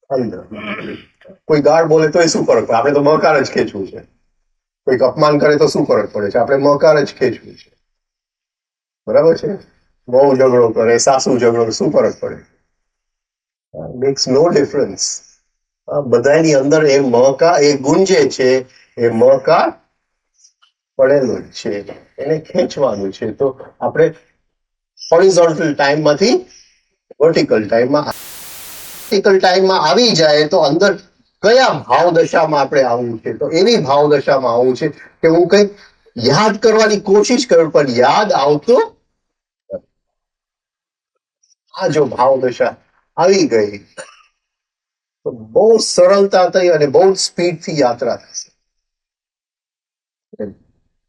અંદર. કોઈ ગાળ બોલે તો એ શું ફરક પડે? આપણે તો મહકાર જ ખેંચવું છે. કોઈક અપમાન કરે તો શું ફરક પડે છે? આપણે મહકાર જ ખેંચવું છે. બરાબર છે? બહુ ઝઘડો કરે, સાસુ ઝઘડો, શું ફરક પડે? મેક્સ નો ડિફરન્સ. બધાની અંદર એ મહકા, એ ગુંજે છે, એ મહકાર પડેલો જ છે, એને ખેંચવાનું છે. તો આપણે હોરિઝોન્ટલ ટાઈમમાંથી વર્ટિકલ ટાઈમમાં આવી જાય તો અંદર કયા ભાવ દશામાં આપણે આવવું છે? તો એવી ભાવ દશામાં આવવું છે કે હું કંઈક યાદ કરવાની કોશિશ કરું પણ યાદ આવતો. આ જો ભાવ દશા આવી ગઈ તો બહુ સરળતા થઈ અને બહુ સ્પીડથી યાત્રા થશે.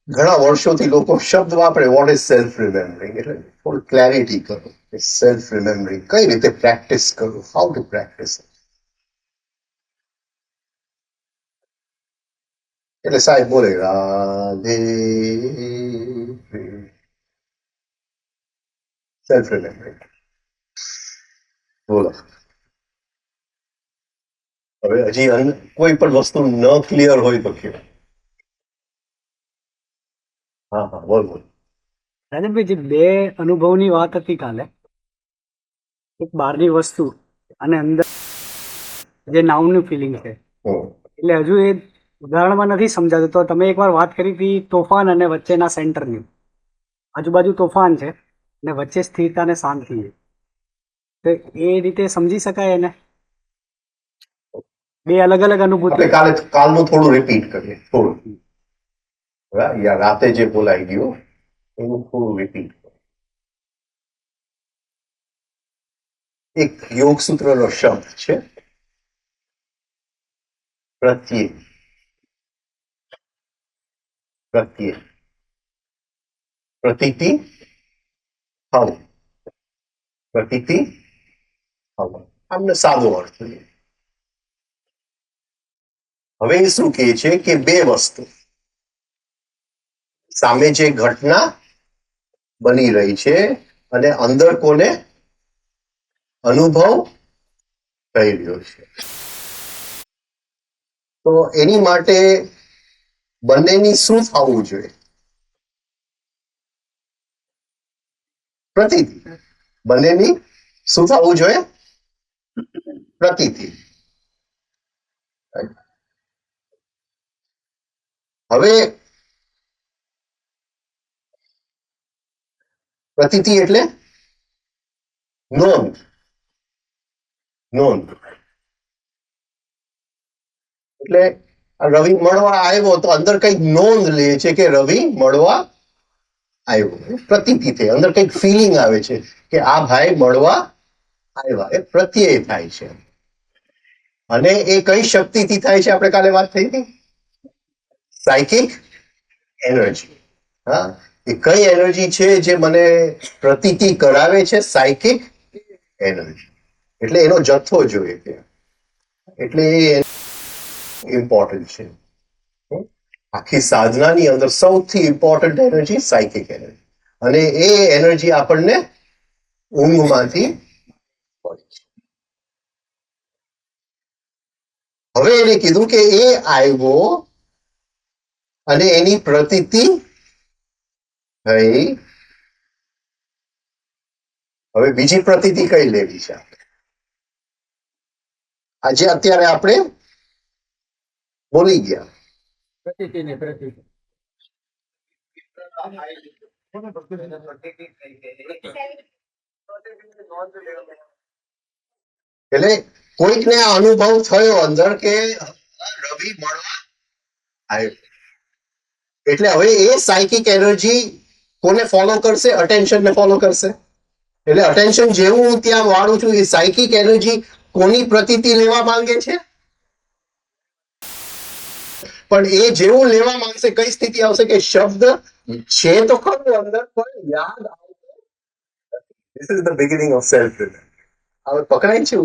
ઘણા વર્ષોથી લોકો શબ્દ વાપરે વોટ ઇઝ સેલ્ફ રિમેમ્બરિંગ, એટલે થોડી ક્લેરિટી કરો. સેલ્ફ રિમેમ્બરિંગ કઈ રીતે પ્રેક્ટિસ કરું, હાઉ ટુ પ્રેક્ટિસ. એટલે સાહેબ બોલે રાધે, સેલ્ફ રિમેમ્બરિંગ. બોલો હવે હજી કોઈ પણ વસ્તુ ન ક્લિયર હોય તો કહો. હા હા બોલ. રાજનભાઈ, જે બે અનુભવની વાત હતી કાલે, એક બહારની વસ્તુ અને અંદર જે નાવનું ફિલિંગ છે, એટલે હજુ એ ઉદાહરણમાં નથી સમજાતું. તો તમે એકવાર વાત કરી હતી તોફાન અને વચ્ચેના સેન્ટરની. આજુબાજુ તોફાન છે અને વચ્ચે સ્થિરતા અને શાંતિ છે. તો એ રીતે સમજી શકાય એને? બે અલગ અલગ અનુભૂતિ. આપણે કાલનું થોડું રિપીટ કરીએ. થોડું રાતે જે બોલાઈ ગયું એનું થોડું રિપીટ. એક યોગ સૂત્રનો શબ્દ છે પ્રત્યે. પ્રતીતિ હવ. આમને સાદો અર્થ છે. હવે એ શું કહે છે કે બે વસ્તુ સામે જે ઘટના બની રહી છે અને અંદર કોને અનુભવ થઈ રહ્યો છે, તો એની માટે બંનેની શું થવું જોઈએ? પ્રતીતિ. બંનેની શું થવું જોઈએ? પ્રતીતિ. હવે પ્રતીતિ એટલે નોંધ. એટલે રવિ મળવા આવ્યો તો અંદર કઈક નોંધ લે છે કે રવિ મળવા આવ્યો. પ્રતીતિ થઈ, અંદર કઈક ફિલિંગ આવે છે કે આ ભાઈ મળવા આવ્યા. એ પ્રત્યય થાય છે. અને એ કઈ શક્તિથી થાય છે? આપણે કાલે વાત થઈ હતી, સાયકિક એનર્જી. હા, એ કઈ એનર્જી છે જે મને પ્રતીતિ કરાવે છે? Psychic energy. એટલે એનો જથ્થો જોઈએ ત્યાં. એટલે એ ઇમ્પોર્ટન્ટ છે. આખી સાધનાની અંદર સૌથી ઇમ્પોર્ટન્ટ એનર્જી સાયકિક એનર્જી. અને એ એનર્જી આપણને ઊંઘમાંથી મળે છે. હવે એને કીધું કે એ આવ્યો અને એની પ્રતીતિ થઈ. હવે બીજી પ્રતીતિ કઈ લેવી છે? આજે અત્યારે આપણે બોલી ગયા. પ્રતિથી પ્રતિથી એટલે કોઈકને આ અનુભવ થયો અંદર કે રવિ મળવા આવ્યો, એટલે હવે એ સાયકિક એનર્જી કોને ફોલો કરશે? અટેન્શન ને ફોલો કરશે. એટલે અટેન્શન જેવું હું ત્યાં વાળું છું, એ સાયકિક એનર્જી કોની પ્રતીતિ લેવા માંગે છે? પણ એ જેવું લેવા માંગશે, કઈ સ્થિતિ આવશે કે શબ્દ છે તો ખરું અંદર, પણ યાદ આવતો. This is the beginning of self reliance. હવે પકડાય છે,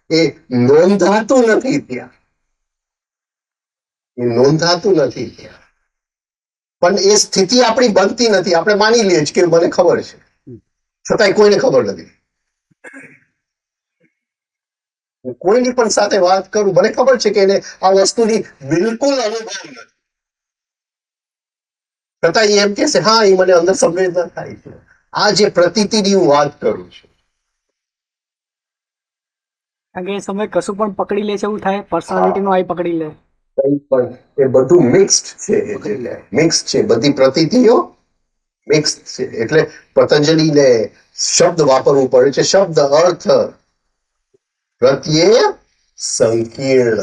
એ નોંધાતું નથી ત્યાં, એ નોંધાતું નથી ત્યાં. પણ એ સ્થિતિ આપણી બનતી નથી. આપણે માની લઈએ છીએ કે મને ખબર છે, છતાંય કોઈને ખબર નથી. હું કોઈની પણ સાથે વાત કરું, મને ખબર છે કે એને આ વસ્તુની બિલકુલ અનુભવ નથી, છતાં એમ કે છે હા એ મને અંદર સંવેદના થાય છે. આ જે પ્રતીતિની હું વાત કરું છું, કારણ કે એ સમય કશું પણ પકડી લે છે, એવું થાય પર્સનાલિટી નો આઈ પકડી લે. કંઈ પણ એ બધું મિક્સ્ડ છે, એટલે મિક્સ છે, બધી પ્રતીતિઓ મિક્સ છે. એટલે પતંજલિને શબ્દ વાપરવું પડે છે. શબ્દ અર્થ પ્રત્યે સંકીર્ણ.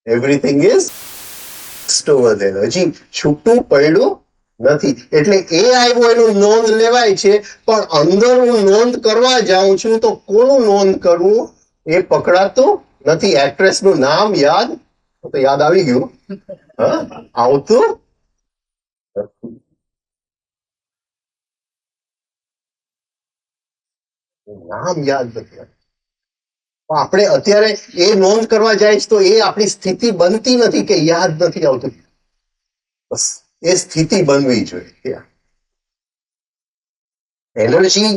Everything is over there. હજી છૂટું પડ્યું નથી. એટલે એ આવ્યો એનું નોંધ લેવાય છે, પણ અંદર હું નોંધ કરવા જાઉં છું તો કોનું નોંધ કરવું એ પકડાતું નથી. એક્ટ્રેસ નું નામ યાદ તો યાદ આવી ગયું, આવતું નથી. નામ યાદ નથી. આપણે અત્યારે એ નોંધ કરવા જાય છે તો એ આપણી સ્થિતિ બનતી નથી કે યાદ નથી આવતું. બસ એ સ્થિતિ બનવી જોઈએ. એનર્જી,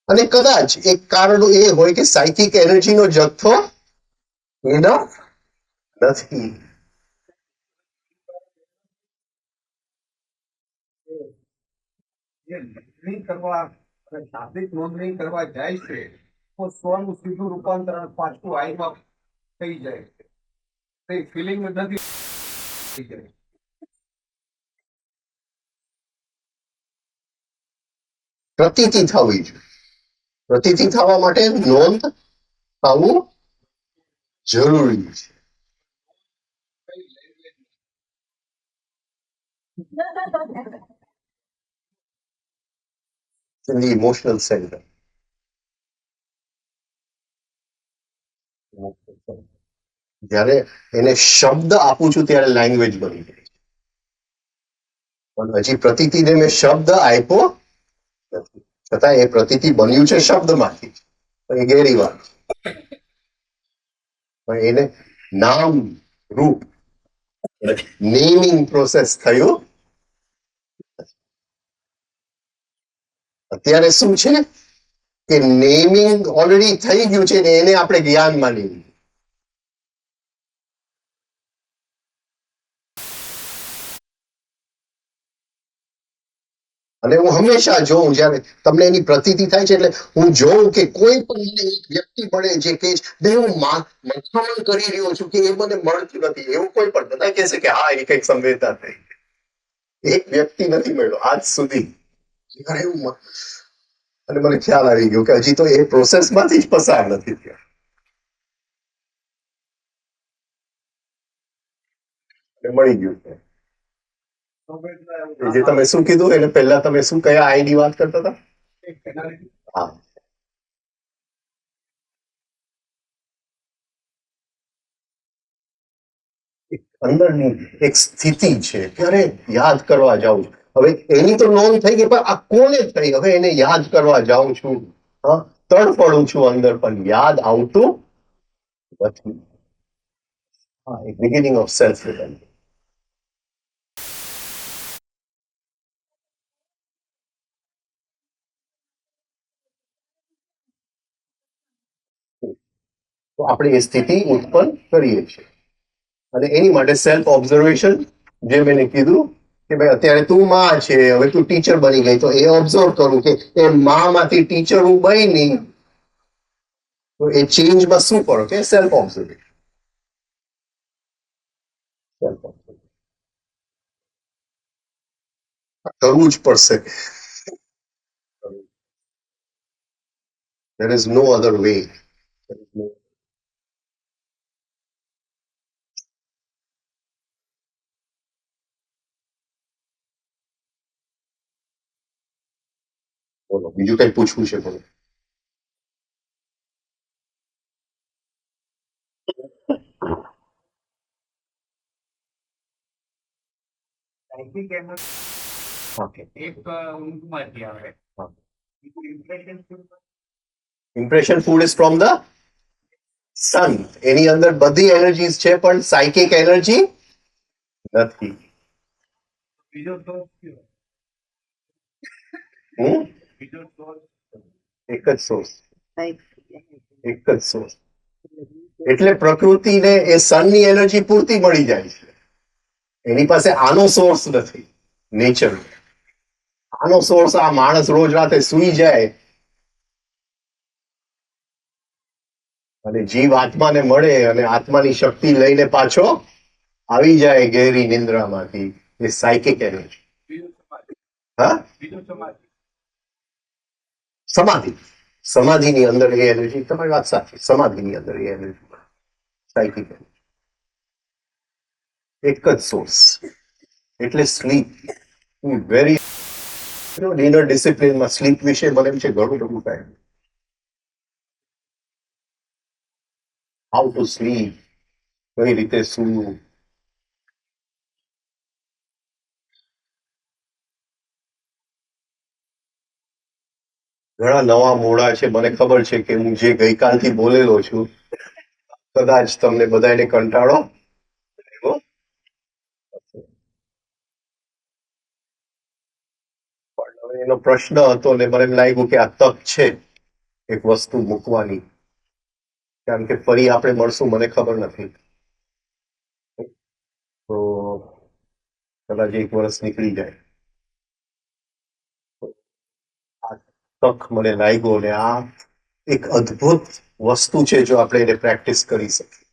અને કદાચ એક કારણ એ હોય કે સાયકિક એનર્જીનો જથ્થો ઇનફ નથી. જે નોંધણી કરવા અને શાબ્દિક નોંધણી કરવા જાય છે તો સ્વનું સીધું રૂપાંતરણ પાછું આઈમાં થઈ જાય છે. તે ફિલિંગ નથી થઈ જાય. પ્રતીતિ થવી જોઈએ. પ્રતીતિ થવા માટે નોંધ થવું જરૂરી છે. In the emotional center. જ્યારે એને શબ્દ આપું છું ત્યારે લેંગ્વેજ બની જાય છે, પણ હજી પ્રતીતિને મેં શબ્દ આપ્યો નથી, છતાં એ પ્રતીતિ બન્યું છે શબ્દમાંથી. પણ એ ગેરી વાત, પણ એને નામ રૂપ નેમિંગ પ્રોસેસ થયું. અત્યારે શું છે કે નેમિંગ ઓલરેડી થઈ ગયું છે ને એને આપણે જ્ઞાન માની લીધું. અને હું હંમેશા જોઉં જ્યારે તમને એની પ્રતીતિ થાય છે, એટલે હું જોઉં કે કોઈ પણ મને એક વ્યક્તિ મળે જે કે હું મથામણ કરી રહ્યો છું કે એ મને મળતું નથી, એવું કોઈ પણ બધા કહે છે કે હા એ કઈક સંવેદના થઈ. એક વ્યક્તિ નથી મળ્યો આજ સુધી. અને મને ખ્યાલ આવી ગયો કે હજી તો એ પ્રોસેસ માંથી જ પસાર નથી થયા. મળી ગયું છે. જે તમે શું કીધું એને પહેલા તમે શું કયા આઈડી વાત કરતા હતા? હા, અંદરની એક સ્થિતિ છે, ક્યારે યાદ કરવા જાઉં છું. હવે એની તો નોંધ થઈ ગઈ, પણ આ કોને થઈ? હવે એને યાદ કરવા જાઉં છું, તડફડું છું અંદર, પણ યાદ આવતું નથી. હા, એક બિગિનિંગ ઓફ સેલ્ફ રિલાયન્સ. તો આપણે એ સ્થિતિ ઉત્પન્ન કરીએ છીએ, અને એની માટે સેલ્ફ ઓબ્ઝર્વેશન, જે મેં કીધું કે ભાઈ અત્યારે તું માં છે, હવે તું ટીચર બની ગઈ, તો એ ઓબ્ઝર્વ કરું કે એ માંથી ટીચર હું બની, તો એ ચેન્જમાં શું પડે કે સેલ્ફ ઓબ્ઝર્વેશન. કરવું જ પડશે. There is no other way. બોલો બીજું કઈ પૂછવું છે બોલો. સાયકિક એનર્જી એક ઊંઘમાંથી આવે. Impression food is from the sun. એની અંદર બધી એનર્જીસ છે પણ સાયકિક એનર્જી નથી. બીજો સોર્સ કયો? હમ બીજો સોર્સ એક જ સોર્સ. એક જ સોર્સ. એટલે પ્રકૃતિને એ સનની એનર્જી પૂરતી મળી જાય છે. એની પાસે આનો સોર્સ નથી. નેચર આનો સોર્સ આ માણસ રોજ રાતે સૂઈ જાય અને જીવ આત્માને મળે અને આત્માની શક્તિ લઈને પાછો આવી જાય ગહેરી નિંદ્રામાંથી. એ સાયકિક એનર્જી. હા, બીજો સમાધિ. સમાધિ. સમાધિની અંદર એ એનર્જી. તમારી વાત સાચી. સમાધિની અંદર એ એનર્જી સાયકિક એનર્જી. એક જ સોર્સ. એટલે સ્લીપ વેરી ઇનર ડિસિપ્લિનમાં સ્લીપ વિશે મને એમ છે ઘણું બધું થાય. હાઉ ટુ સ્લીપ, કઈ રીતે સૂવું. ઘણા નવા મોડા છે. મને ખબર છે કે હું જે ગઈકાલથી બોલેલો છું કદાચ તમને બધાને કંટાળો આવ્યો. પણ હવે એનો પ્રશ્ન હતો ને મને એમ લાગ્યું કે આ તક છે એક વસ્તુ મૂકવાની. કારણ કે ફરી આપણે મળશું મને ખબર નથી. તો કદાચ 1 વર્ષ નીકળી જાય. આ તક મને લાગ્યો ને આ એક અદ્ભુત વસ્તુ છે જો આપણે એને પ્રેક્ટિસ કરી શકીએ.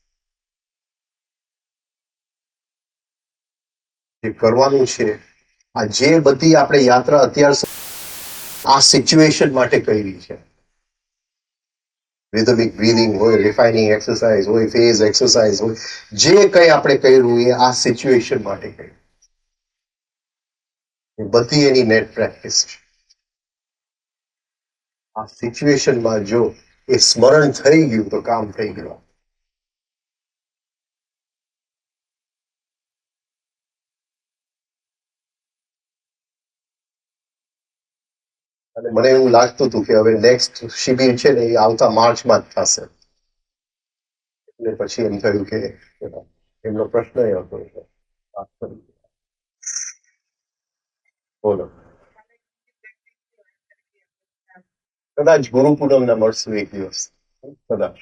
જે કરવાનું છે આ જે બધી આપણે યાત્રા અત્યાર સુધી આ સિચ્યુએશન માટે કરી છે. રિધમિક બ્રીથિંગ હોય, રિફાઇનિંગ એક્સરસાઇઝ હોય, ફેઝ એક્સરસાઇઝ હોય, જે કંઈ આપણે કર્યું એ આ સિચ્યુએશન માટે કર્યું. એ બધી એની નેટ પ્રેક્ટિસ છે. આ સિચ્યુએશનમાં જો એ સ્મરણ થઈ ગયું તો કામ થઈ ગયું. અને મને એવું લાગતું હતું કે હવે નેક્સ્ટ શિબિર છે ને એ આવતા માર્ચમાં જ થશે. એટલે પછી એમ થયું કે એમનો પ્રશ્ન એ હતો એટલે વાત કરી. બોલો. કદાચ ગુરુ પૂનમના મળશું એક દિવસ. કદાચ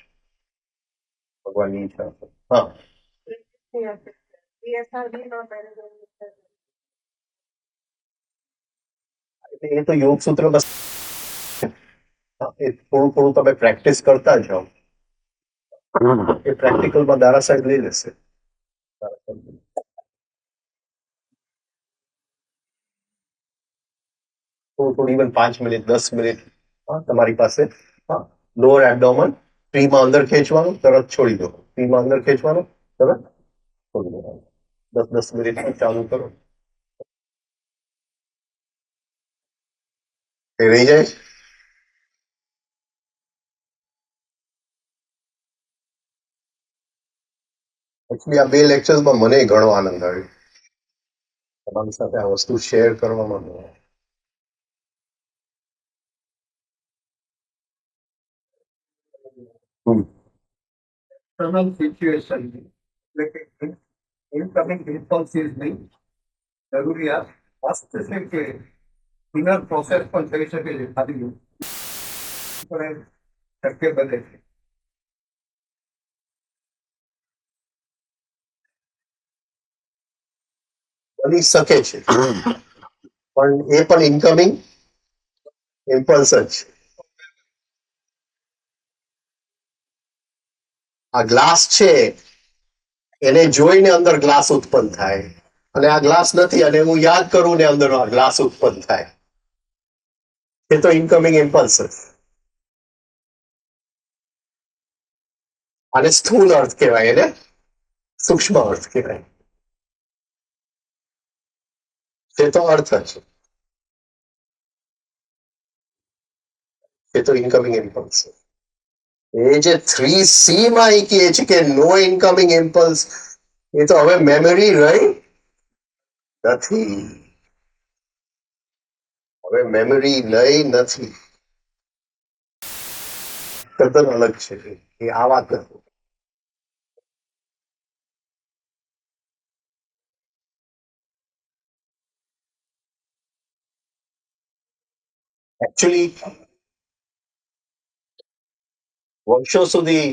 ભગવાનની ઈચ્છા છે. હા, એટલે એ તો યોગ સૂત્રમાં એ થોડું થોડું તમે પ્રેક્ટિસ કરતા જાઓ. એ પ્રેક્ટિકલમાં દારા સાહેબ લઈ લેશે. થોડું થોડું ઇવન 5 મિનિટ 10 મિનિટ તમારી પાસે. હા, લોઅર એબડોમન ફ્રીમાં અંદર ખેંચવાનું, તરત છોડી દો. ફ્રીમાં અંદર ખેંચવાનું, તરત છોડી દેવાનું. 10 મિનિટ ચાલુ કરો. એ રહી જાય. એકચ્યુઅલી આ 2 લેક્ચર્સમાં મને ઘણો આનંદ આવ્યો. તમારી સાથે આ વસ્તુ શેર કરવામાં. external situation એટલે કે ઇનકમિંગ રિસોર્સિસની જરૂરિયાત વાસ્તવ છે કે ઇનર પ્રોસેસ પણ થઈ શકે છે ખાલી પણ શક્ય બને છે. બની શકે છે પણ એ પણ ઇનકમિંગ ઇમ્પલ્સ જ છે. આ ગ્લાસ છે એને જોઈને અંદર ગ્લાસ ઉત્પન્ન થાય, અને આ ગ્લાસ નથી અને હું યાદ કરું ને અંદર આ ગ્લાસ ઉત્પન્ન થાય. એ તો ઇનકમિંગ ઇમ્પલ્સ. અને સ્થૂળ અર્થ કહેવાય, એને સૂક્ષ્મ અર્થ કહેવાય. એ તો અર્થ છે, એ તો ઇનકમિંગ ઇમ્પલ્સ. એ જે 3C માં એ કહે છે કે નો ઇનકમિંગ ઇમ્પલ્સ, એ તો હવે મેમરી રહી નથી. હવે મેમરી રહી નથી. તદ્દન અલગ છે એ આ વાત નથી. એકચ્યુઅલી વર્ષો સુધી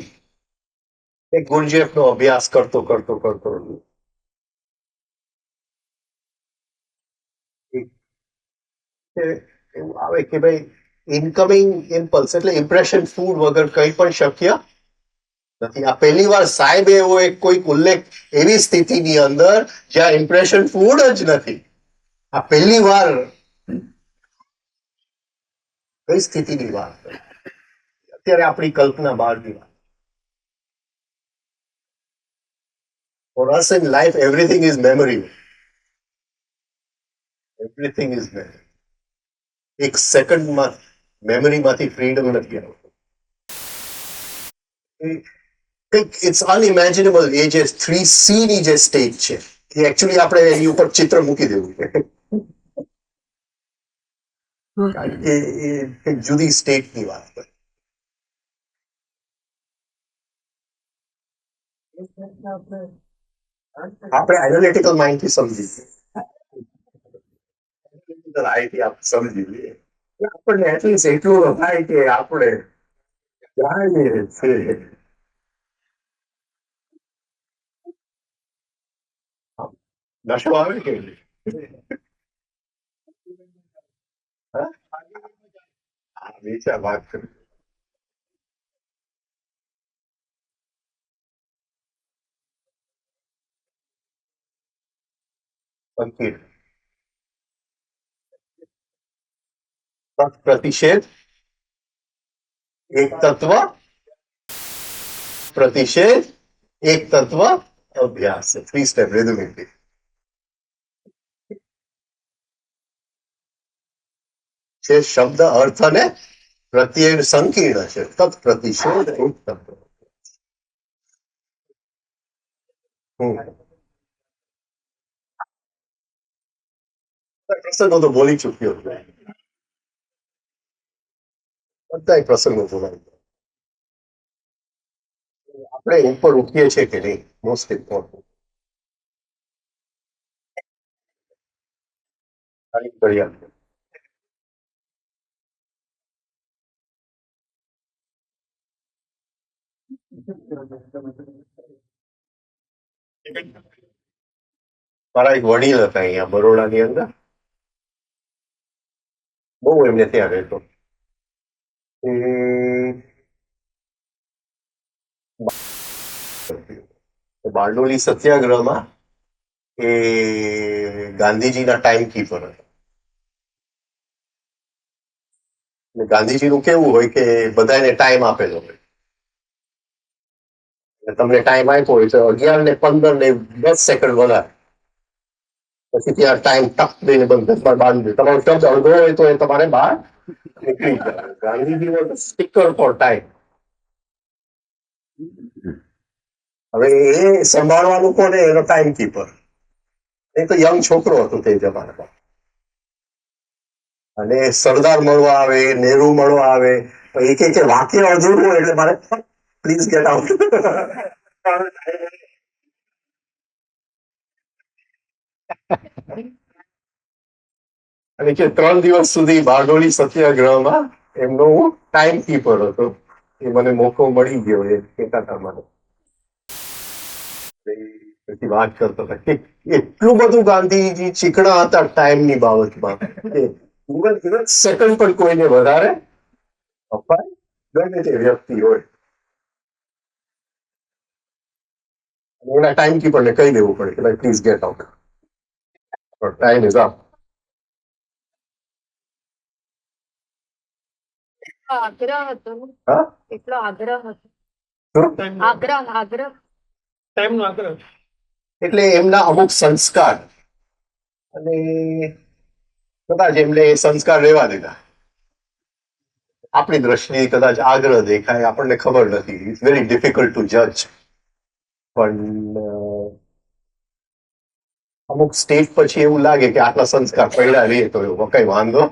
એક ગુરજેફ નો અભ્યાસ કરતો એવું આવે કે ભાઈ ઇનકમિંગ ઇમ્પલ્સ એટલે ઇમ્પ્રેશન ફૂડ વગર કંઈ પણ શક્ય નથી. આ પહેલી વાર સાહેબે એવો એક કોઈક ઉલ્લેખ એવી સ્થિતિની અંદર જ્યાં ઇમ્પ્રેશન ફૂડ જ નથી. આ પહેલી વાર કઈ સ્થિતિની વાત, અત્યારે આપણી કલ્પના બહારની વાત. For us in life, everything is memory. Everything is memory. એક સેકન્ડમાં મેમરીમાંથી ફ્રીડમ નથી આવતું. ઇટ્સ અનઇમેજિનેબલ. એ જે 3C ની જે સ્ટેજ છે એ એકચ્યુઅલી આપણે એની ઉપર ચિત્ર મૂકી દેવું છે, કારણ કે એ એક જુદી સ્ટેટની વાત છે. આપણે એનાલિટિકલ માઇન્ડથી સમજી સમજી લઈએ, આપણને એટલીસ્ટ એટલું થાય કે આપણે જાણીએ છીએ. નશો આવે કે વિચાર વાત કરી. પ્રતિષેધ, એક તત્વ, પ્રતિષેધ, એક તત્વ, અભ્યાસ. 3 સ્ટેપ રેધુમિટી. છે શબ્દ અર્થ અને પ્રત્યય સંકીર્ણ છે. તત્ પ્રતિષેધ એક તત્વ. પ્રસંગો તો બોલી ચૂક્યો, બધા પ્રસંગો બોલાવી. આપણે ઉપર ઉઠીએ છીએ કે નહીં, મોસ્ટ ઇમ્પોર્ટન્ટ. મારા એક વડીલ હતા અહીંયા બરોડાની અંદર, બહુ એમને ત્યાં રહેતો. બારડોલી સત્યાગ્રહમાં એ ગાંધીજીના ટાઈમ કીપર હતા. ગાંધીજીનું કેવું હોય કે બધાને ટાઈમ આપેલો હોય, તમને ટાઈમ આપ્યો હોય તો 11:15:10 વધારે, પછી ત્યાં ટાઈમ ટક દઈને બંધ બાંધી દે. તમારો શબ્દ અડધો હોય તો એ તમારે બહાર નીકળી જાય. Gandhiji was stickler for time. હવે એ સંભાળવાનું કોને? એનો ટાઈમ કીપર. એ તો યંગ છોકરો હતો તે જમાનામાં. અને સરદાર મળવા આવે, નહેરુ મળવા આવે, તો એક એક વાક્ય અધૂરું હોય એટલે મારે પ્લીઝ ગેટ આઉટ. અને કે 3 દિવસ સુધી બારડોલી સત્યાગ્રહમાં એમનો હું ટાઈમ કીપર હતો. એ મને મોકો મળી ગયો એ કહેતા હતા મને. પછી વાત કરતો હતા કે એટલું બધું ગાંધીજી ચીકણા હતા ટાઈમની બાબતમાં કે ઇવન સેકન્ડ પણ કોઈને વધારે અપાય, ગમે તે વ્યક્તિ હોય. એના ટાઈમ કીપરને કહી દેવું પડે કે ભાઈ please get out, time is up. આગ્રહ હતો, હા એટલો આગ્રહ હતો, શું? આગ્રહ એટલે એમના અમુક સંસ્કાર અને કદાચ એમને એ સંસ્કાર રહેવા દીધા. આપણી દ્રષ્ટિએ કદાચ આગ્રહ દેખાય, આપણને ખબર નથી, ઇટ્સ વેરી ડિફિકલ્ટ ટુ જજ. પણ અમુક સ્ટેજ પછી એવું લાગે કે આટલા સંસ્કાર પડ્યા રહીએ તો કઈ વાંધો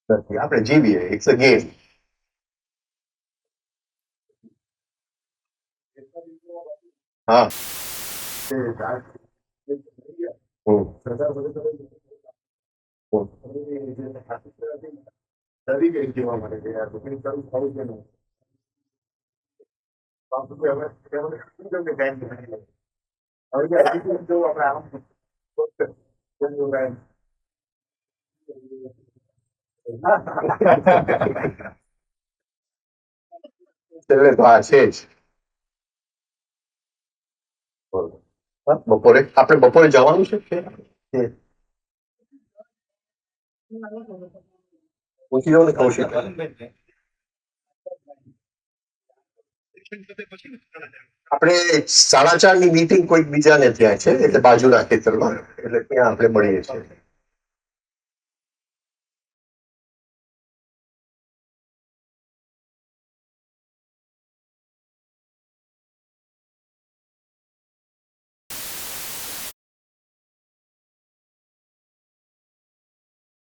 નથી, આપણે જીવીએ, ઇટ્સ અ ગેમ. હા હમ. એટલે તો આ છે જ. હા, બપોરે આપણે બપોરે જવાનું છે કે? પૂછી લો ને કૌશિક. આપણે 4:30 ની મીટિંગ કોઈક બીજાને ત્યાં છે, એટલે બાજુના ખેતરમાં, એટલે ત્યાં આપણે મળીએ છીએ.